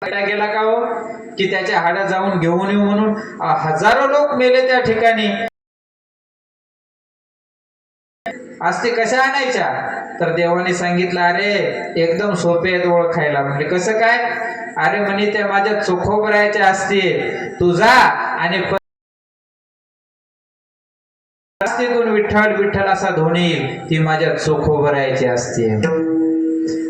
गेला का हो की त्याच्या हाड्या जाऊन घेऊन येऊ म्हणून हजारो लोक मेले त्या ठिकाणी. अस्ती कशा आणायच्या तर देवाने सांगितलं अरे एकदम सोपे आहेत ओळखायला. म्हणजे कसं काय? अरे म्हणे त्या माझ्या चोखोबरायच्या असते. तू जा आणि अस्तीतून विठ्ठल विठ्ठल असा ध्वनी येईल, ती माझ्या चोखोबरायची असते.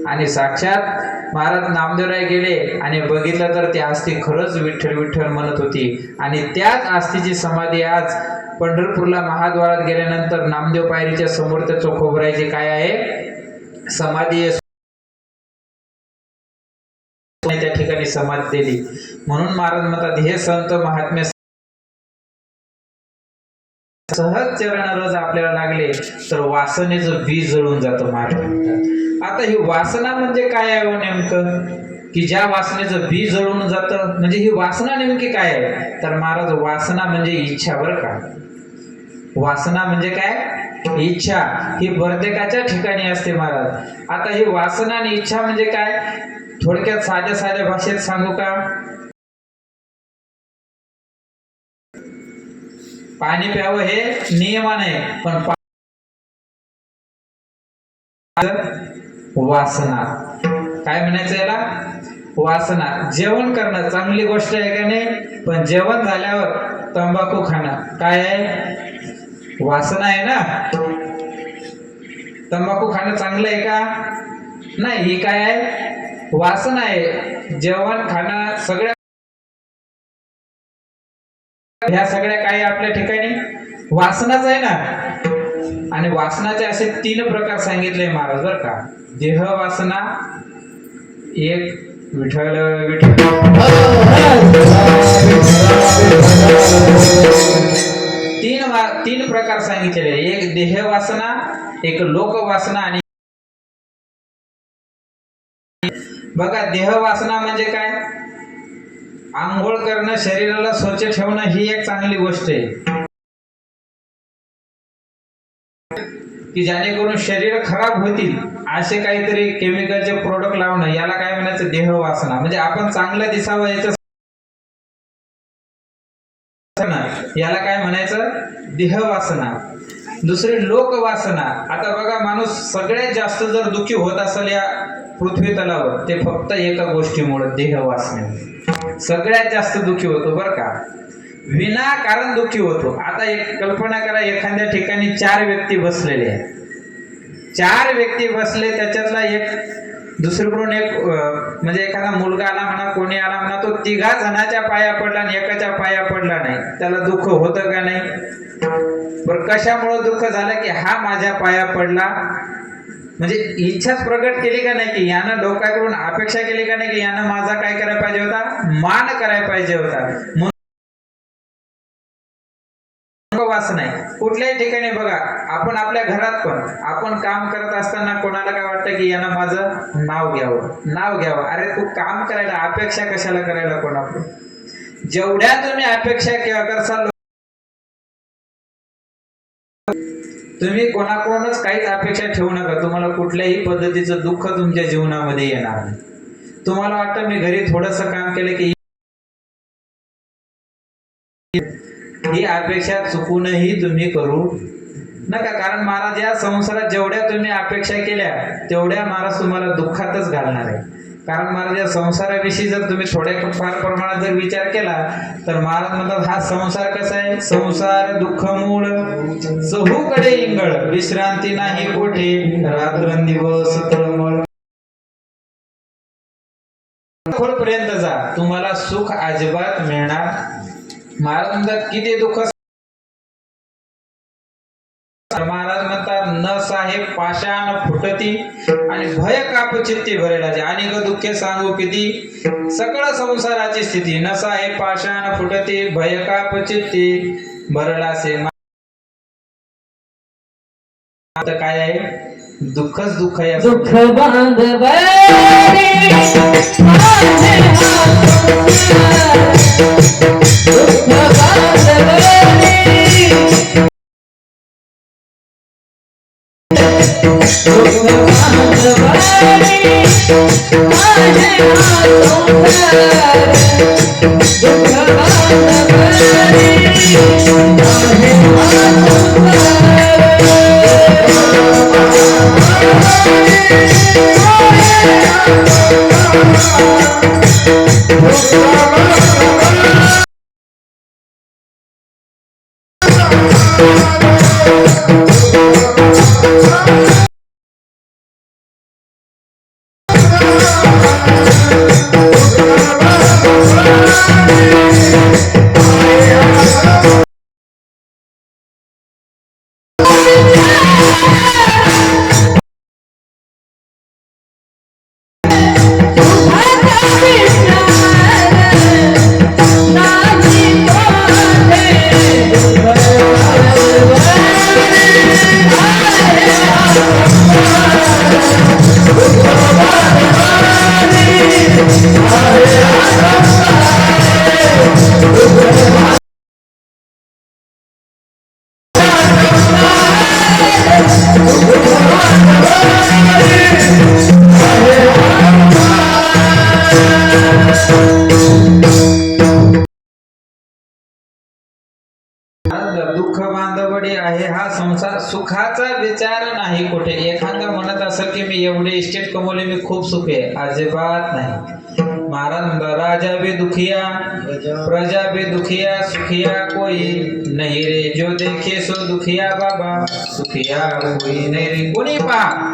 आणि साक्षात महाराज नामदेवराय गेले आणि बघितलं तर ती अस्थी खरंच विठ्ठल विठ्ठल म्हणत होती. आणि त्याच अस्थीची समाधी आज पंढरपूरला महाद्वारात गेल्यानंतर नामदेव पायरीच्या समोर त्या चोखोबरायची काय आहे समाधी आहे. त्या ठिकाणी समाधी दिली. म्हणून महाराज म्हणतात हे संत महात्म्य सहज चरण रज आपल्याला लागले तर वासनेचं बीज जळून जातं महाराज म्हणतात. आता ही वासना म्हणजे काय आहे हो नेमकं की ज्या वासनेचं बीज जळून जातं? म्हणजे ही वासना नेमकी काय आहे तर महाराज वासना म्हणजे इच्छा. बरं का, वासना म्हणजे काय? इच्छा. ही प्रत्येकाच्या ठिकाणी असते महाराज. आता ही वासना आणि इच्छा म्हणजे काय थोडक्यात साध्या साध्या भाषेत सांगू का? पाणी प्यावं हे नियमाने आहे, पण वासना काय म्हणायचं याला? वासना. जेवण करणं चांगली गोष्ट आहे का नाही, पण जेवण झाल्यावर तंबाखू खाणं काय आहे? वासना आहे ना. तंबाखू खाणं चांगलं आहे का? नाही, ही काय आहे? वासना आहे. जेवण खाणं सगळ्या ह्या सगळ्या काही आपल्या ठिकाणी वासनाच आहे ना. आणि वासनाचे असे 3 प्रकार सांगितले महाराज बरं का. देह वासना, एक विठ्ठल विठ्ठल, 3 प्रकार सांगितलेले. एक देह वासना, एक लोक वासना आणि बघा देह वासना म्हणजे काय? आंघोळ करणं, शरीराला स्वच्छ ठेवणं ही एक चांगली गोष्ट आहे की जेणेकरून शरीर खराब होतील असे काहीतरी केमिकलचे प्रोडक्ट लावणं, याला काय म्हणायचं? देह वासना. म्हणजे आपण चांगलं दिसावं याचं याला काय म्हणायचं? देह वासना. दुसरी लोक वासना. आता बघा माणूस सगळ्यात जास्त जर दुःखी होत असेल या पृथ्वी तलावर ते फक्त एका गोष्टीमुळे, देह वासने सगळ्यात जास्त दुःखी होतो बरं का. विनाकारण दुःखी होतो. आता एक कल्पना करा, एखाद्या ठिकाणी 4 व्यक्ती बसलेले आहेत. 4 व्यक्ती बसले, त्याच्यातला एक दुसरीकडून एक म्हणजे एखादा मुलगा आला म्हणा, कोणी आला म्हणा, तो 3 जणांच्या पाया पडला आणि एकाच्या पाया पडला नाही, त्याला दुःख होतं का नाही? बरं कशामुळे दुःख झालं की हा माझ्या पाया पडला, म्हणजे इच्छाच प्रगट केली का नाही की यानं लोकांकडून अपेक्षा केली का नाही की यानं माझा काय करायला पाहिजे होता? मान करायला पाहिजे होता. वासना आहे. कुठल्याही ठिकाणी बघा, आपण आपल्या घरात पण आपण काम करत असताना कोणाला काय वाटतं की यानं माझं नाव घ्यावं. अरे तू काम करायला अपेक्षा कशाला करायला कोणाकडून? जेवढ्या तुम्ही अपेक्षा करसाल, तुम्ही कोणाकडूनच काहीच अपेक्षा ठेवू नका. तुम्हाला कुठल्याही पद्धतीचं दुःख तुमच्या जीवनामध्ये येणार नाही. तुम्हाला वाटतं मी घरी थोडंसं काम केलं की ही अपेक्षा चुकूनही तुम्ही करू नका. कारण महाराज या संसारात जेवढ्या तुम्ही अपेक्षा केल्या तेवढ्या महाराज तुम्हाला दुःखातच घालणार आहे. कारण महाराज या संसाराविषयी जर तुम्ही थोड्या फार प्रमाणात जर विचार केला तर महाराज म्हणतात हा संसार कसा आहे? संसार दुःख मूळ, चहूकडे इंगळ, विश्रांती नाही कोठे, रात्रंदिवस तळमळ. पर्यंत जा, तुम्हाला सुख अजिबात मिळणार. महाराज म्हणतात किती दुःख. महाराज म्हणतात न साहेब पाषाण फुटती आणि भय काप चित्ती भरेलाचे, अनेक दुःखे सांगू किती, सकळ संसाराची स्थिती. न साहेब पाषाण फुटती भय काप चित्ती भरलासे. आता काय आहे? दुःखच दुःख आहे. दुःख बांधवारी दुःख बांधवडी आहे हा संसार, सुखाचा विचार नाही कुठे. एखादा म्हणत असेल की मी एवढे इस्टेट कमवले, मी खूप सुखी आहे, अजिबात नाही. महाराज, राजा भी दुखिया प्रजा भी दुखिया, सुखिया कोई नहीं रे, जो देखे सो दुखिया बाबा, सुखिया कोई नहीं रे. कोणी पहा,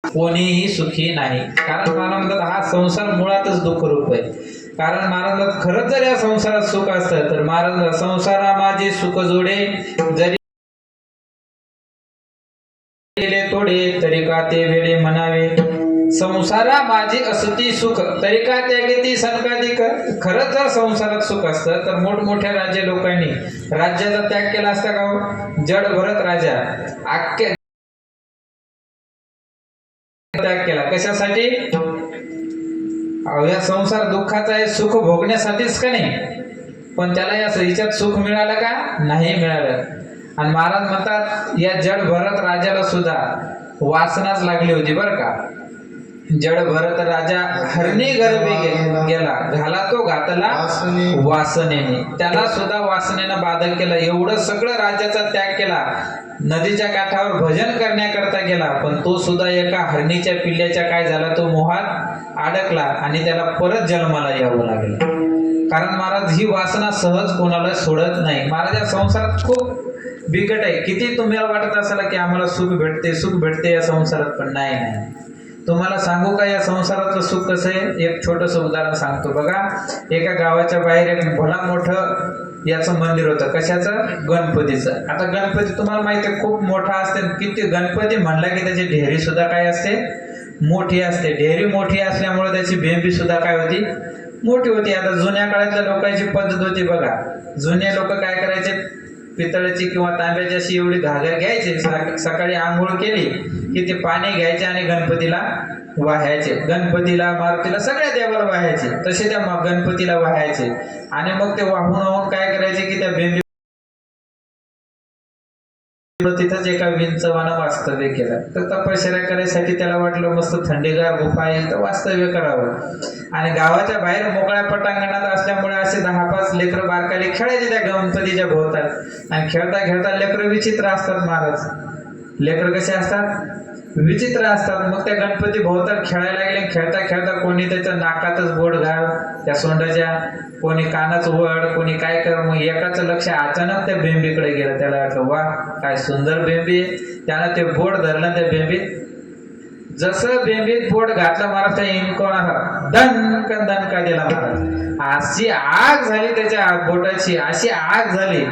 कोणीही सुखी नाही. कारण मला म्हणतात हा संसार मुळातच दुःखरूप आहे. कारण महाराज खरंच जर या संसारात सुख असतं तर महाराज, संसारा माझे सुख जोडे, जरी केले तोडे तरी का ते वेळे म्हणावे, संसारा माझी असती सुख तरी का त्यागेती सनकाधिक. खरंच जर संसारात सुख असतं तर मोठमोठ्या राज्य लोकांनी राज्याचा त्याग केला असता का हो? जड भरत राजा अख्ख्या त्याग केला कशासाठी? या संसार दुःखाचा आहे, सुख भोगण्यासाठीच का नाही, पण त्याला या हिच्यात सुख मिळालं का? नाही मिळालं. आणि महाराज म्हणतात या जड भरत राजाला सुद्धा वासनाच लागली होती बरं का. जड भरत राजा हरणी गर्भी गेला, घाला तो घातला वासनेने, त्याला सुद्धा वासनेनं बाधक केलं. एवढं सगळं राज्याचा त्याग केला, नदीच्या काठावर भजन करण्याकरता गेला, पण तो सुद्धा एका हरणीच्या पिल्ल्याच्या काय झाला, तो मोहात अडकला आणि त्याला परत जन्माला यावं लागलं. कारण महाराज ही वासना सहज कोणाला सोडत नाही. महाराज या संसारात खूप बिकट आहे. किती तुम्हाला वाटत असाल की आम्हाला सुख भेटते या संसारात, पण नाही. तुम्हाला सांगू का या संसारातलं सुख कसं आहे? एक छोटंसं उदाहरण सांगतो बघा. एका गावाच्या बाहेर एक भला मोठं याचं मंदिर होतं. कशाचं? गणपतीचं. आता गणपती तुम्हाला माहिती आहे खूप मोठा असते. किती गणपती म्हणला की त्याची ढेरी सुद्धा काय असते? मोठी असते. ढेरी मोठी असल्यामुळे त्याची बेंबी सुद्धा काय होती? मोठी होती. आता जुन्या काळातल्या लोकांची पद्धत होती बघा. जुने लोक काय करायचे, पितळाची किंवा तांब्याची अशी एवढी घागर घ्यायचे, सकाळी आंघोळ केली की ते पाणी घ्यायचे आणि गणपतीला वाहायचे. गणपतीला, मारुतीला, सगळ्या देवाला वाहायचे. तसे त्या गणपतीला वाहायचे आणि मग ते वाहून काय करायचे की त्या बेंबी तिथंच एका विंचवानं वास्तव्य केलं. तर तपश्चर्या करायसाठी त्याला वाटलं मस्त थंडीगार गुफा आहे तर वास्तव्य करावं. आणि गावाच्या बाहेर मोकळ्या पटांगणात असल्यामुळे असे 10-5 लेकरं बारकाली खेळायचे त्या गणपतीच्या भोवतात. आणि खेळता खेळता लेकरं विचित्र असतात महाराज. लेकरं कसे असतात? विचित्र असतात. मग त्या गणपती भोवतात खेळायला लागले. खेळता खेळता कोणी त्याच्या नाकातच बोट घाल त्या सोंडाच्या, कोणी कानाच वड, कोणी काय कर. मग एकाचं लक्ष अचानक त्या बेंबीकडे गेलं. त्याला वाटलं वा काय सुंदर बेंबी आहे. त्यानं ते बोट धरलं. त्या बेंबीत जसं बेंबीत बोट घातलं महाराज, त्या इनकोना दणका दिला महाराज. अशी आग झाली त्याच्या बोटाची, अशी आग झाली.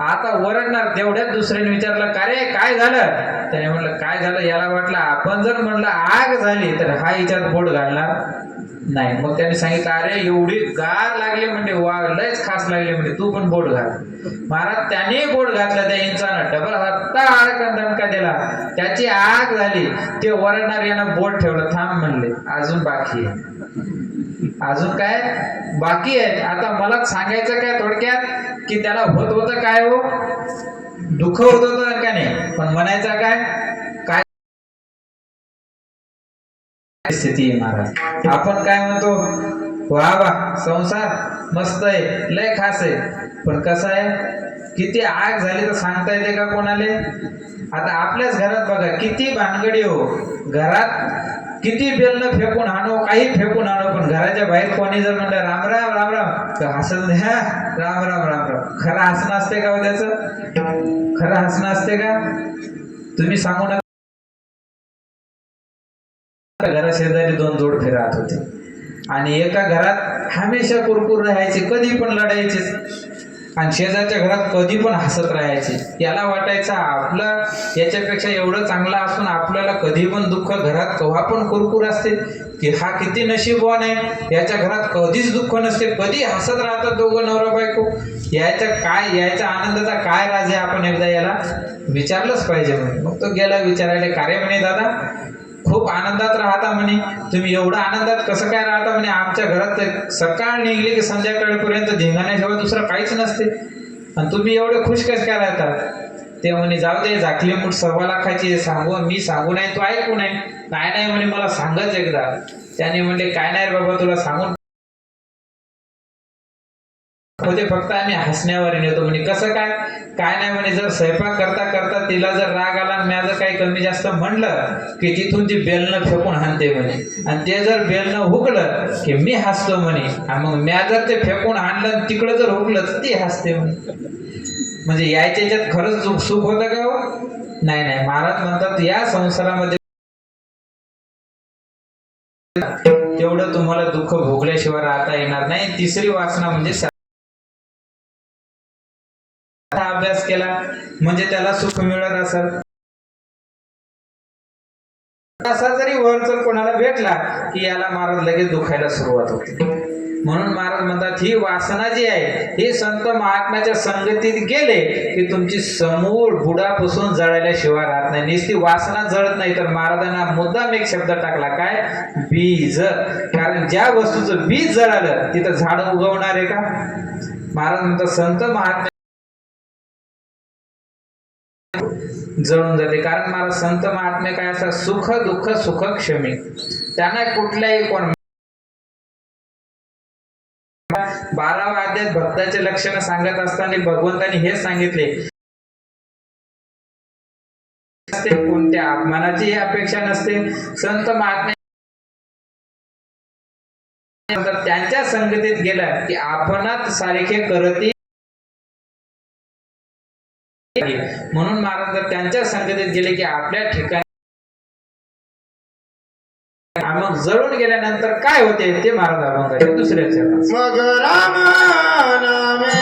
आता ओरडणार. तेवढ्यात दुसऱ्याने विचारलं का रे काय झालं? त्याने म्हटलं काय झालं? याला वाटलं आपण जर म्हणलं आग झाली तर हा हिच्यात बोट घालणार नाही. मग त्याने सांगितलं अरे एवढी गार लागली म्हणजे वा लयच खास लागली म्हणजे तू पण बोट घाल. महाराज त्याने बोट घातलं. त्या इंचानं डबल हात दणका दिला. त्याची आग झाली. ते ओरडणार यानं बोट ठेवलं. थांब म्हणले अजून बाकी आहे. अजून काय बाकी आहे? आता मला सांगायचं काय थोडक्यात की त्याला होतं काय हो? दुःख होत होतं का नाही, पण म्हणायचं काय स्थिती आहे महाराज. आपण काय म्हणतो, वा वा संसार मस्त आहे, लय खास आहे, पण कसं आहे किती आग झाली तर सांगता येते का कोणाले. आता आपल्याच घरात बघा किती भानगडी हो, घरात किती बेलनं फेकून आणो, काही फेकून आणो, पण घराच्या बाहेर कोणी जर म्हणलं राम राम राम राम तर हसत नाही, हा राम राम राम राम. खरं हसणं असते का हो त्याचं? खरं हसणं असते का? तुम्ही सांगू नका. घरा शेजारी दोन जोड फिरत होते आणि एका घरात हमेशा कुरकुर राहायचे, कधी पण लढायचे, आणि शेजारच्या घरात कधी पण हसत राहायचे. याला वाटायचं आपलं याच्यापेक्षा एवढं चांगलं असून आपल्याला कधी पण दुःख, घरात केव्हा पण कुरकुर असते, की हा किती नशीबवान आहे, याच्या घरात कधीच दुःख नसते, कधी हसत राहतात दोघं नवरा बायको. याच्या आनंदाचा काय राज आहे, आपण एकदा याला विचारलंच पाहिजे म्हणे. मग तो गेला विचारायला, का रे म्हणे दादा खूप आनंदात राहता म्हणे, तुम्ही एवढं आनंदात कसं काय राहता म्हणे, आमच्या घरात सकाळ निघली की संध्याकाळपर्यंत धिंगाण्याशिवाय दुसरं काहीच नसते, आणि तुम्ही एवढे खुश कसं काय राहतात. ते म्हणे जाऊ दे, झाकली मूठ 1.25 लाखाची, सांगू मी सांगू नाही तू ऐकू नाही. नाही म्हणे मला सांगच एकदा. त्याने म्हणले काय नाही रे बाबा तुला सांगून होते, फक्त आम्ही हसण्यावर नेतो म्हणे. कसं काय? काय नाही म्हणे, जर स्वयंपाक करता करता तिला जर राग आला आणि म्या जर काही कमी जास्त म्हणलं की तिथून ती बेलनं फेकून हाणते म्हणे, आणि ते जर बेलनं हुकलं की मी हसतो म्हणे, आणि मग म्या जर ते फेकून हाणलं तिकडं जर हुकलं तर ती हसते म्हणे. म्हणजे याच्या याच्यात खरंच सुख होतं का हो? नाही. महाराज म्हणतात या संसारामध्ये तेवढं तुम्हाला दुःख भोगल्याशिवाय राहता येणार नाही. तिसरी वासना म्हणजे अभ्यास केला म्हणजे त्याला सुख मिळत असेल, असा जरी वर जर कोणाला भेटला की याला महाराज लगेच दुखायला सुरुवात होते. म्हणून महाराज म्हणतात ही वासना जी आहे ही संत महात्म्याच्या संगतीत गेले की तुमची समूळ बुडापासून जळाल्याशिवाय राहत नाही. नुसती वासना जळत नाही, तर महाराजांना मुद्दाम एक शब्द टाकला, काय? बीज. कारण ज्या वस्तूचं बीज जळालं तिथं झाड उगवणार आहे का? महाराज म्हणतात संत महात्म्या जळून जाते. कारण मला संत महात्मे काय असतात, सुख दुःख सुख क्षमी, त्यांना कुठल्याही कोण 12व्या अध्यायात भक्ताचे लक्षण सांगत असताना भगवंतांनी हेच सांगितले, कोणत्या अपमानाची अपेक्षा नसते. संत महात्मे त्यांच्या संगतीत गेला की आपणात सारखे करती, म्हणून महाराज त्यांच्या संगतीत गेले की आपल्या ठिकाणी. मग जळून गेल्यानंतर काय होते ते महाराज आपण दुसऱ्या चरणात. मग राम नामे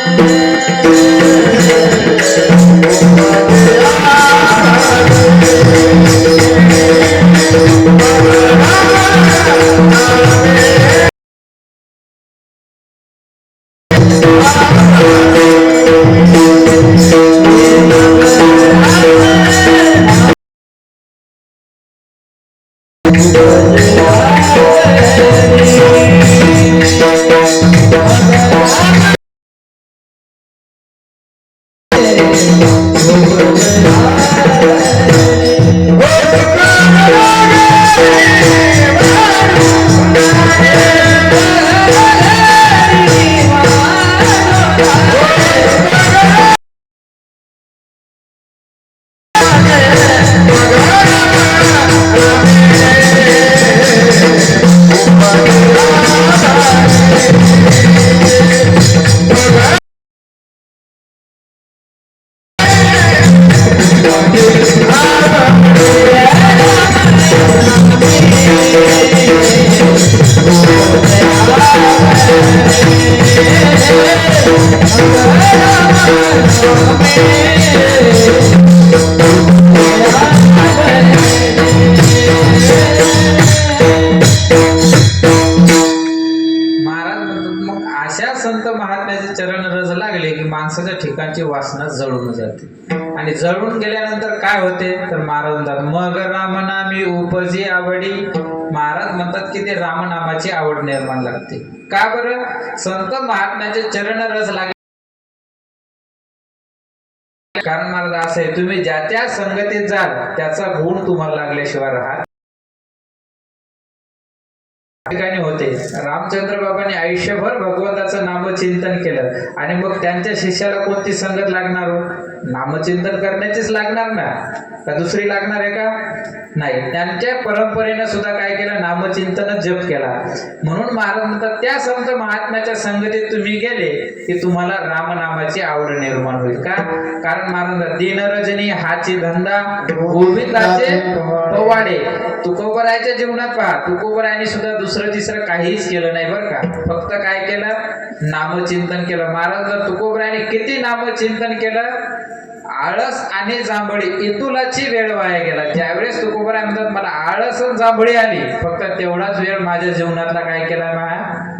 माणसाच्या ठिकाणची वासना जळून जाते, आणि जळून गेल्यानंतर काय होते तर महाराज म्हणतात मग रामनामी उपजी आवडी. महाराज म्हणतात की ते रामनामाची आवड निर्माण लागते. का बरं? संत महात्म्याचे चरण रस लागले. कारण महाराज असं आहे, तुम्ही ज्या त्या संगतीत जाल त्याचा गुण तुम्हाला लागल्याशिवाय राहत ठिकाणी होते. रामचंद्र बाबांनी आयुष्यभर भगवंताचं नामचिंतन केलं आणि मग त्यांच्या शिष्याला कोणती संगत लागणार हो? नामचिंतन करण्याचीच लागणार ना, का दुसरी लागणार आहे का? नाही. त्यांच्या परंपरेनं सुद्धा काय केलं? नामचिंतनच जप केला. म्हणून महाराज म्हणतात त्या संत महात्म्याच्या संगतीत तुम्ही गेले की तुम्हाला रामनामाची आवड निर्माण होईल. का? कारण महाराज दिन रजनी हाची धंदा गोविंदाचे पवाडे. तुकोबरायच्या जीवनात पहा, तुकोबरायांनी सुद्धा दुसरं तिसरं काहीच केलं नाही बरं का. फक्त काय केलं? नामचिंतन केलं. महाराज तुकोबरायांनी किती नामचिंतन केलं? आळस आणि जांभळी इतुलाची वेळ वाया गेला. ज्यावेळेस तुकोबराय म्हणतात मला आळस आणि जांभळी आली, फक्त तेवढाच वेळ माझ्या जीवनातला काय केला?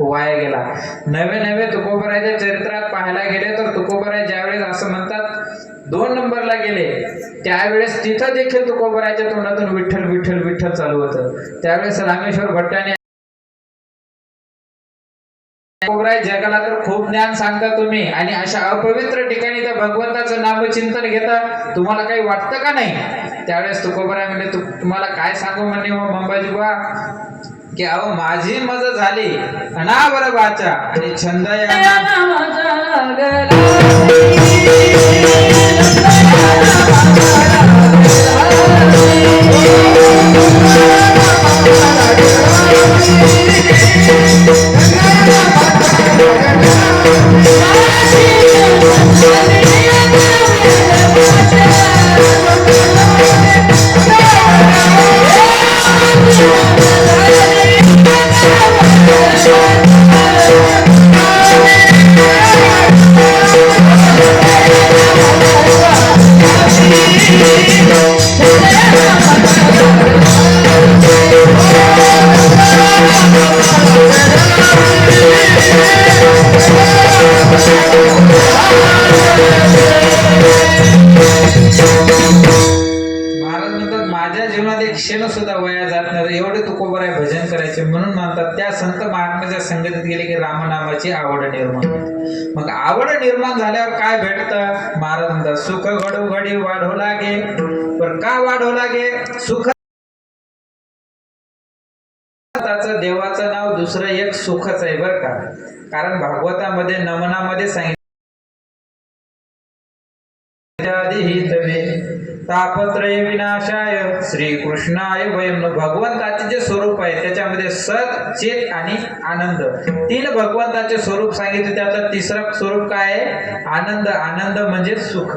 वाया गेला. नवे नवे तुकोबरायच्या चरित्रात पाहायला गेले तर तुकोबराय ज्यावेळेस असं म्हणतात 2 नंबरला गेले, त्यावेळेस तिथं देखील तुकोबरायच्या तोंडातून विठ्ठल विठ्ठल विठ्ठल चालू होतं. त्यावेळेस रामेश्वर भट्टाने तुकोबराय जगाला तर खूप ज्ञान सांगता तुम्ही आणि अशा अपवित्र ठिकाणी त्या भगवंताचं नामचिंतन घेता, तुम्हाला काही वाटतं का नाही? त्यावेळेस तुकोबराय म्हणजे तुम्हाला काय सांगू म्हणे मंबाजी बुवा की अहो माझी मजा झाली अनावर वाचा आणि छंद सुद्धा वया जात नाही एवढे तुकोबराय भजन करायचे. म्हणून म्हणतात त्या संत महात्म्याच्या संगतीत गेले की रामनामाची आवड निर्माण होते. मग आवड निर्माण झाल्यावर काय भेटतं? महाराज म्हणतात सुख घडोघडी वाढो लागे. पण का वाढो लागे? सुख देवाचं नाव दुसरं एक सुखच आहे बरं का. कारण भागवतामध्ये नमनामध्ये सांगितलं तापत्रय विनाशाय श्रीकृष्णाय वयम. भगवंताचे जे स्वरूप आहे त्याच्यामध्ये सत चित आणि आनंद 3 भगवंताचे स्वरूप सांगितले. त्याचं तिसरं स्वरूप काय आहे? आनंद. आनंद म्हणजे सुख.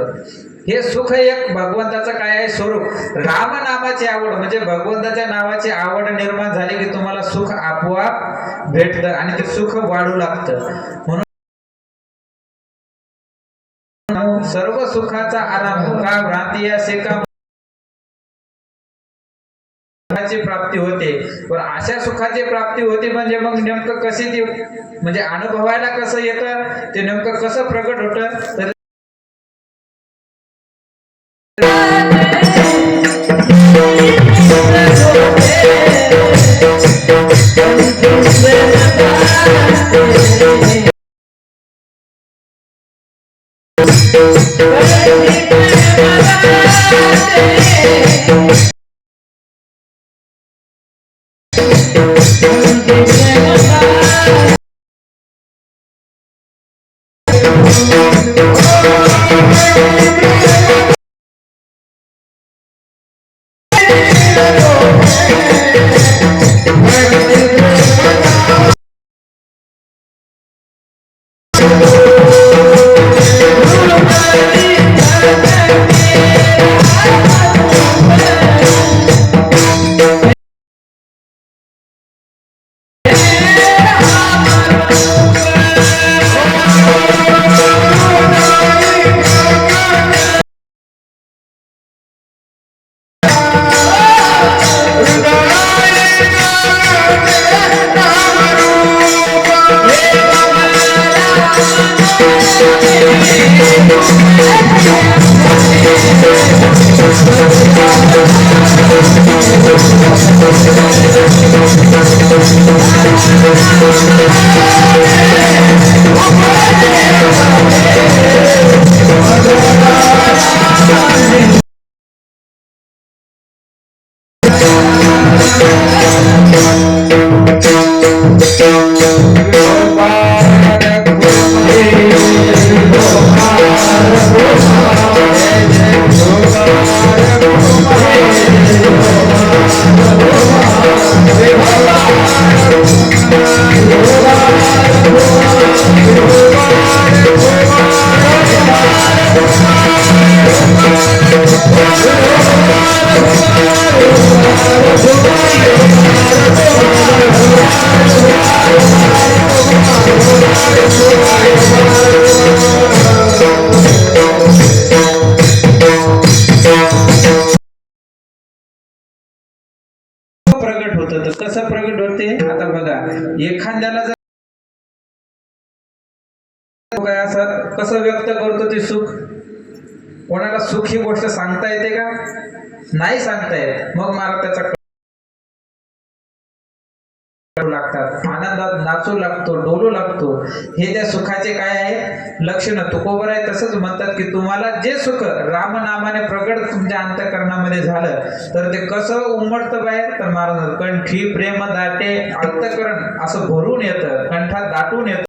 हे सुख एक भगवंताचं काय आहे? स्वरूप. रामनामाची आवड म्हणजे भगवंताच्या नावाची आवड निर्माण झाली की तुम्हाला सुख आपोआप भेटतं आणि ते सुख वाढू लागतं. म्हणून सर्व सुखाचा आराम का भ्रांती या सेका प्राप्ती होते. पण अशा सुखाची प्राप्ती होते म्हणजे मग नेमकं कशी ती म्हणजे अनुभवायला कसं येतं ते नेमकं कसं प्रकट होतं? तर प्रगट होतं. तर कसं प्रगट होते आता बघा, एखाद्याला जर काय असं कसं व्यक्त करतो ते सुख, कोणाला सुख ही गोष्ट सांगता येते का? नाही सांगता येत. मग मला त्याचा लागतात, आनंदात नाचू लागतो, डोलू लागतो. हे त्या सुखाचे काय आहे लक्षण. तुकोबर आहे तसंच म्हणतात की तुम्हाला जे सुख रामनामाने प्रगट तुमच्या अंतःकरणामध्ये झालं तर ते कसं उमटतं बाहेर, तर महाराज कंठी प्रेम दाटे अंतःकरण असं भरून येतं, कंठात दाटून येतं,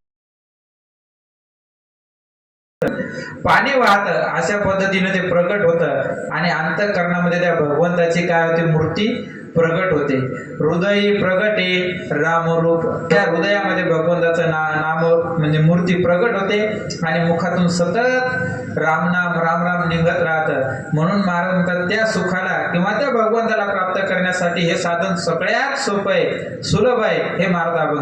पाणी वाहत. अशा पद्धतीने ते प्रगट होतं आणि अंतःकरणामध्ये त्या भगवंताची काय होते मूर्ती प्रगट होते. हृदय प्रगटे रामरूप, त्या हृदयामध्ये भगवंताचं नाम म्हणजे मूर्ती प्रगट होते आणि मुखातून सतत रामनाम राम राम निघत राहतं. म्हणून महाराज म्हणतात त्या सुखाला किंवा त्या भगवंताला प्राप्त करण्यासाठी हे साधन सगळ्यात सोपं आहे, सुलभ आहे. हे महाराज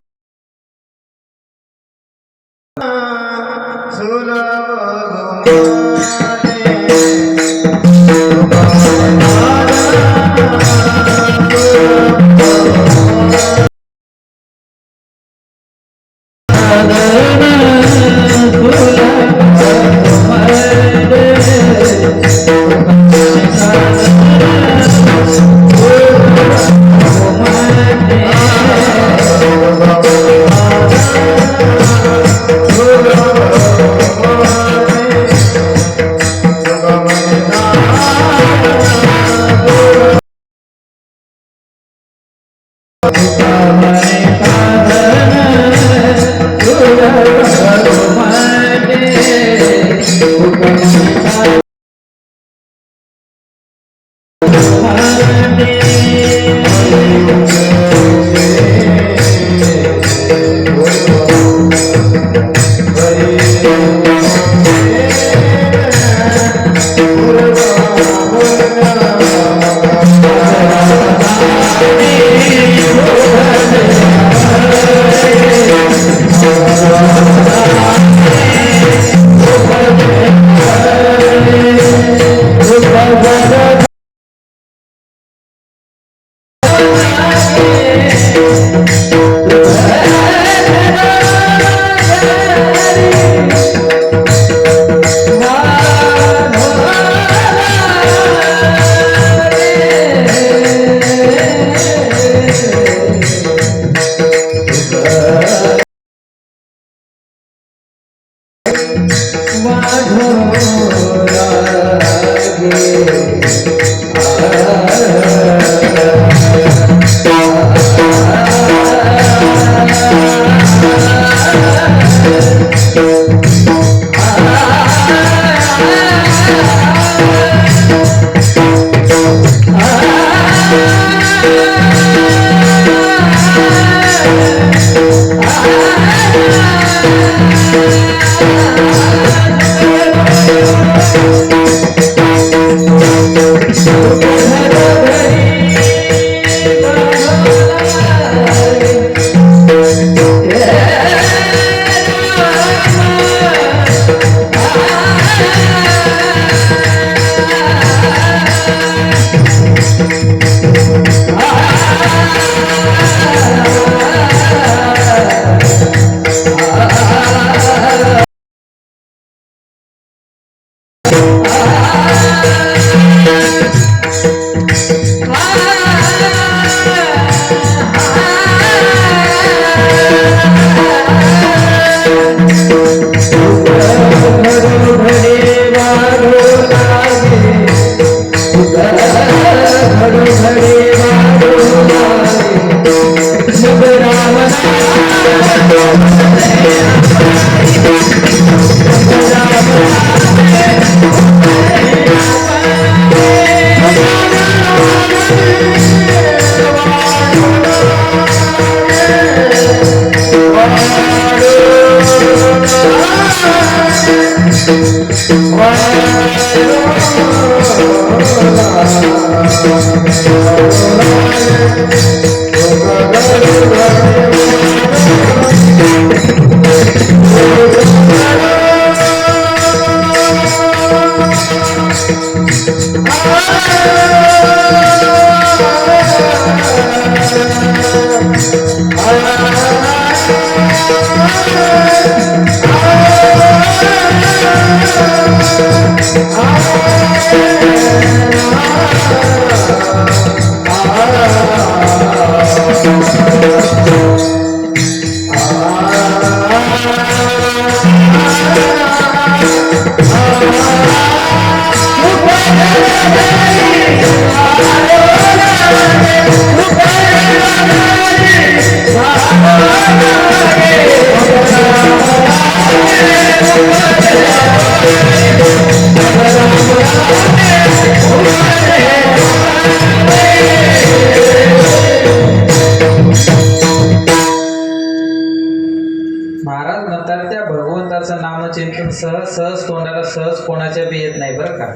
महाराज म्हणतात त्या भगवंताचं नामचिंतन सहज सहज तोंडाला सहज कोणाच्या बी येत नाही बरं का.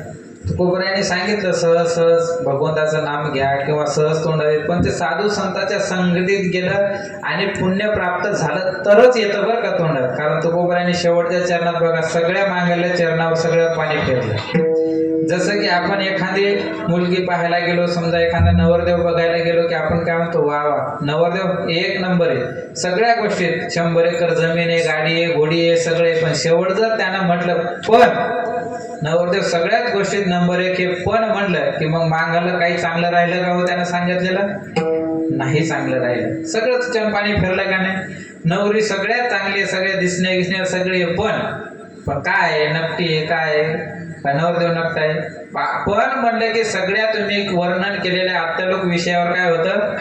तुकोबरायाने सांगितलं सहज सहज भगवंताचं नाम घ्या किंवा सहज तोंडाला येत, पण ते साधू संतांच्या संगतीत गेलं आणि पुण्य प्राप्त झालं तरच येतं बरं का तोंडात. कारण तुकोबरायाने शेवटच्या चरणात बघा सगळ्या मागल्या चरणावर सगळं पाणी फिरलं. जसं की आपण एखादी मुलगी पाहायला गेलो, समजा एखादा नवरदेव बघायला गेलो की आपण काय म्हणतो वा वा नवरदेव एक नंबर आहे, सगळ्या गोष्टीत 100 एकर जमीन आहे, गाडी आहे, घोडी आहे, सगळे. पण शेवट जर त्यानं म्हटलं पण नवरदेव सगळ्याच गोष्टीत नंबर 1 हे पण म्हणलं की मग मागायला काही चांगलं राहिलं का हो? त्यानं सांगितलेलं नाही चांगलं राहिलं, सगळंच पाणी फिरलं का नाही. नवरी सगळ्यात चांगली आहे, सगळ्या दिसण्या सगळे, पण काय आहे नकटी आहे, काय आहे का नवरदेव नकटा आहे. पण म्हणलं की सगळ्या तुम्ही वर्णन केलेल्या अत्यालोक विषयावर काय होतं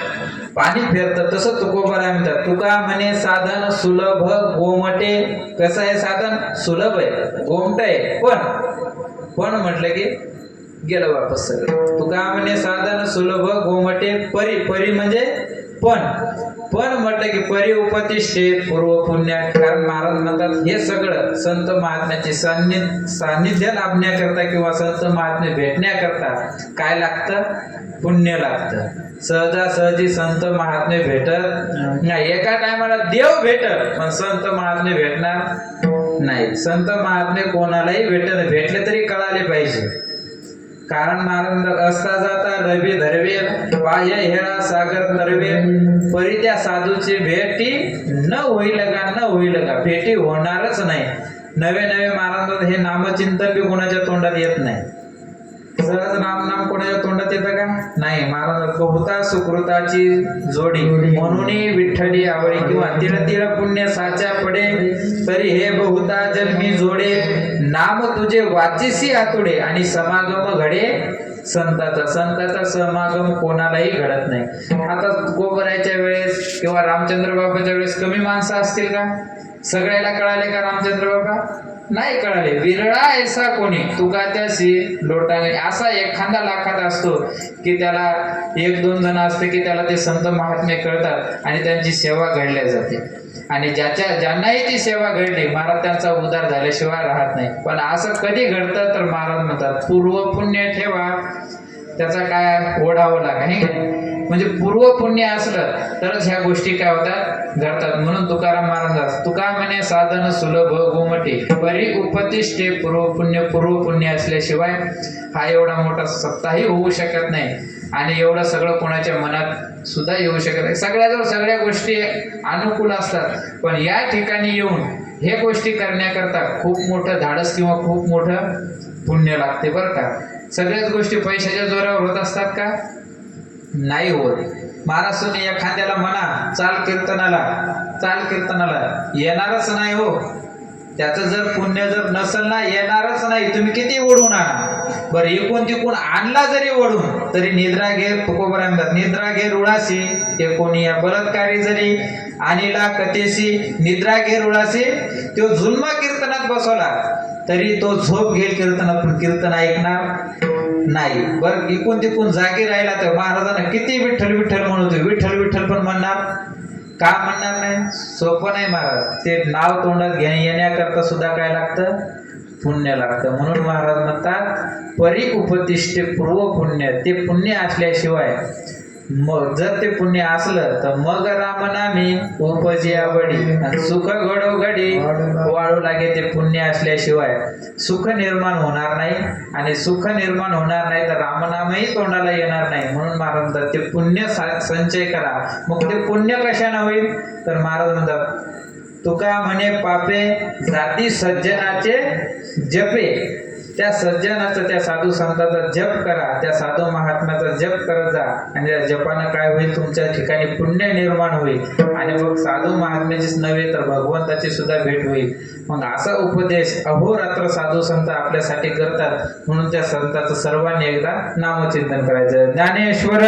पाणी फिरतं. तसं तुकोबराय म्हणतात तुका म्हणे साधन सुलभ गोमटे. कसं आहे साधन सुलभ आहे, गोमट आहे, पण म्हटलं की गेलं वापस सगळं. तुका म्हणे साधन सुलभ गोमटे परी म्हणजे पण म्हटलं की परी उपतिष्ठे पूर्व पुण्य. कारण महाराज म्हणतात हे सगळं संत महात्म्याची सान्निध्य लाभण्याकरता किंवा संत महात्म्य भेटण्याकरता काय लागतं? पुण्य लागतं. सहजासहजी संत महात्म्य भेटत नाही. एका टायमाला देव भेटत पण संत महात्म्य भेटणार नाही. संत महात्म्य कोणालाही भेटले तरी कळाले पाहिजे. कारण महाराज असता जाता रवी धरवे पाय हेळा सागर तरवे परी त्या साधूची भेटी न होईल का भेटी होणारच नाही. नवे महाराज हे नामचिंतन बी कोणाच्या तोंडात येत नाही. सहज नाम कोणाच्या तोंडात येतं का? नाही. महाराज बहुता सुकृताची जोडी म्हणून विठ्ठली आवडी किंवा तिळ पुण्य साच्या पडे तरी हे बहुता जन्मी जोडे नाम तुझे वाचिसी आतुडे आणि समागम घडे संताचा समागम कोणालाही घडत नाही. आता गोबरायच्या वेळेस किंवा रामचंद्र बाबाच्या वेळेस कमी माणसं असतील का? सगळ्याला कळाले का रामचंद्र बाबा? नाही कळाले. विरळा ऐसा कोणी तुका त्याशी लोटाने. असा एखादा लाखात असतो की त्याला 1-2 जण असते की त्याला ते संत महात्म्य कळतात आणि त्यांची सेवा घडल्या जाते. आणि ज्यांनाही ती सेवा घडली महाराज त्यांचा उद्धार झाल्याशिवाय राहत नाही. पण असं कधी घडतं तर महाराज म्हणतात पूर्व पुण्य ठेवा, त्याचा काय ओढावं लागा. म्हणजे पूर्व पुण्य असलं तरच ह्या गोष्टी काय होतात घडतात. म्हणून तुकाराम महाराज तुका म्हणे साधन सुलभ गोमटे परी उपतिष्ठे पूर्व पुण्य असल्याशिवाय हा एवढा मोठा सत्ताही होऊ शकत नाही आणि एवढं सगळं कोणाच्या मनात सुद्धा येऊ शकत नाही. सगळ्याजवळ सगळ्या गोष्टी अनुकूल असतात पण या ठिकाणी येऊन हे गोष्टी करण्याकरता खूप मोठं धाडस किंवा खूप मोठं पुण्य लागते बरं का. सगळ्याच गोष्टी पैशाच्या जोरावर होत असतात का? नाही होत. महाराष्ट्राने एखाद्याला म्हणा चाल कीर्तनाला येणारच नाही हो. त्याचं जर पुण्य जर नसेल ना, येणारच नाही. तुम्ही किती ओढून आणा, बरं एकूण तिकून आणला जरी ओढून, तरी निद्रा घे तुकोबरा म्हणतात, निद्रा घे रुळासी ते कोणी या बलात्कारी जरी आणला कथेशी, निद्रा घे रुळासी तो जुन्मा कीर्तनात बसवला तरी तो झोप घेईल कीर्तनात, पण कीर्तन ऐकणार नाही. बरं इकून तिकून जागी राहिला तर महाराजांना किती विठ्ठल विठ्ठल म्हणतो, विठ्ठल विठ्ठल पण म्हणणार का, म्हणणार नाही? सोपं नाही महाराज. ते नाव तोंडात येण्याकरता सुद्धा काय लागतं, पुण्य लागतं. म्हणून महाराज म्हणतात परी उपदिष्टे पूर्व पुण्य, ते पुण्य असल्याशिवाय, मग जर ते पुण्य असलं तर मग रामनामी उपजी आवडी, आणि सुख घडोघडी वाळू लागे. ते पुण्य असल्याशिवाय सुख निर्माण होणार नाही, आणि सुख निर्माण होणार नाही तर रामनामही तोंडाला येणार नाही. म्हणून महाराज म्हणतात ते पुण्य संचय करा. मग ते पुण्य कशाने होईल, तर महाराज म्हणतात तुका म्हणे पापे जाती सज्जनाचे जपे, त्या सज्जनाचा त्या साधू संतांचा जप करा, त्या साधू महात्म्याचा जप करत जा, आणि त्या जपानं काय होईल, तुमच्या ठिकाणी पुण्य निर्माण होईल, आणि मग साधू महात्म्याचीच नव्हे तर भगवंताची सुद्धा भेट होईल. मग असा उपदेश अहोरात्र साधू संत आपल्यासाठी करतात. म्हणून त्या संतांचं सर्वांनी एकदा नामचिंतन करायचं. ज्ञानेश्वर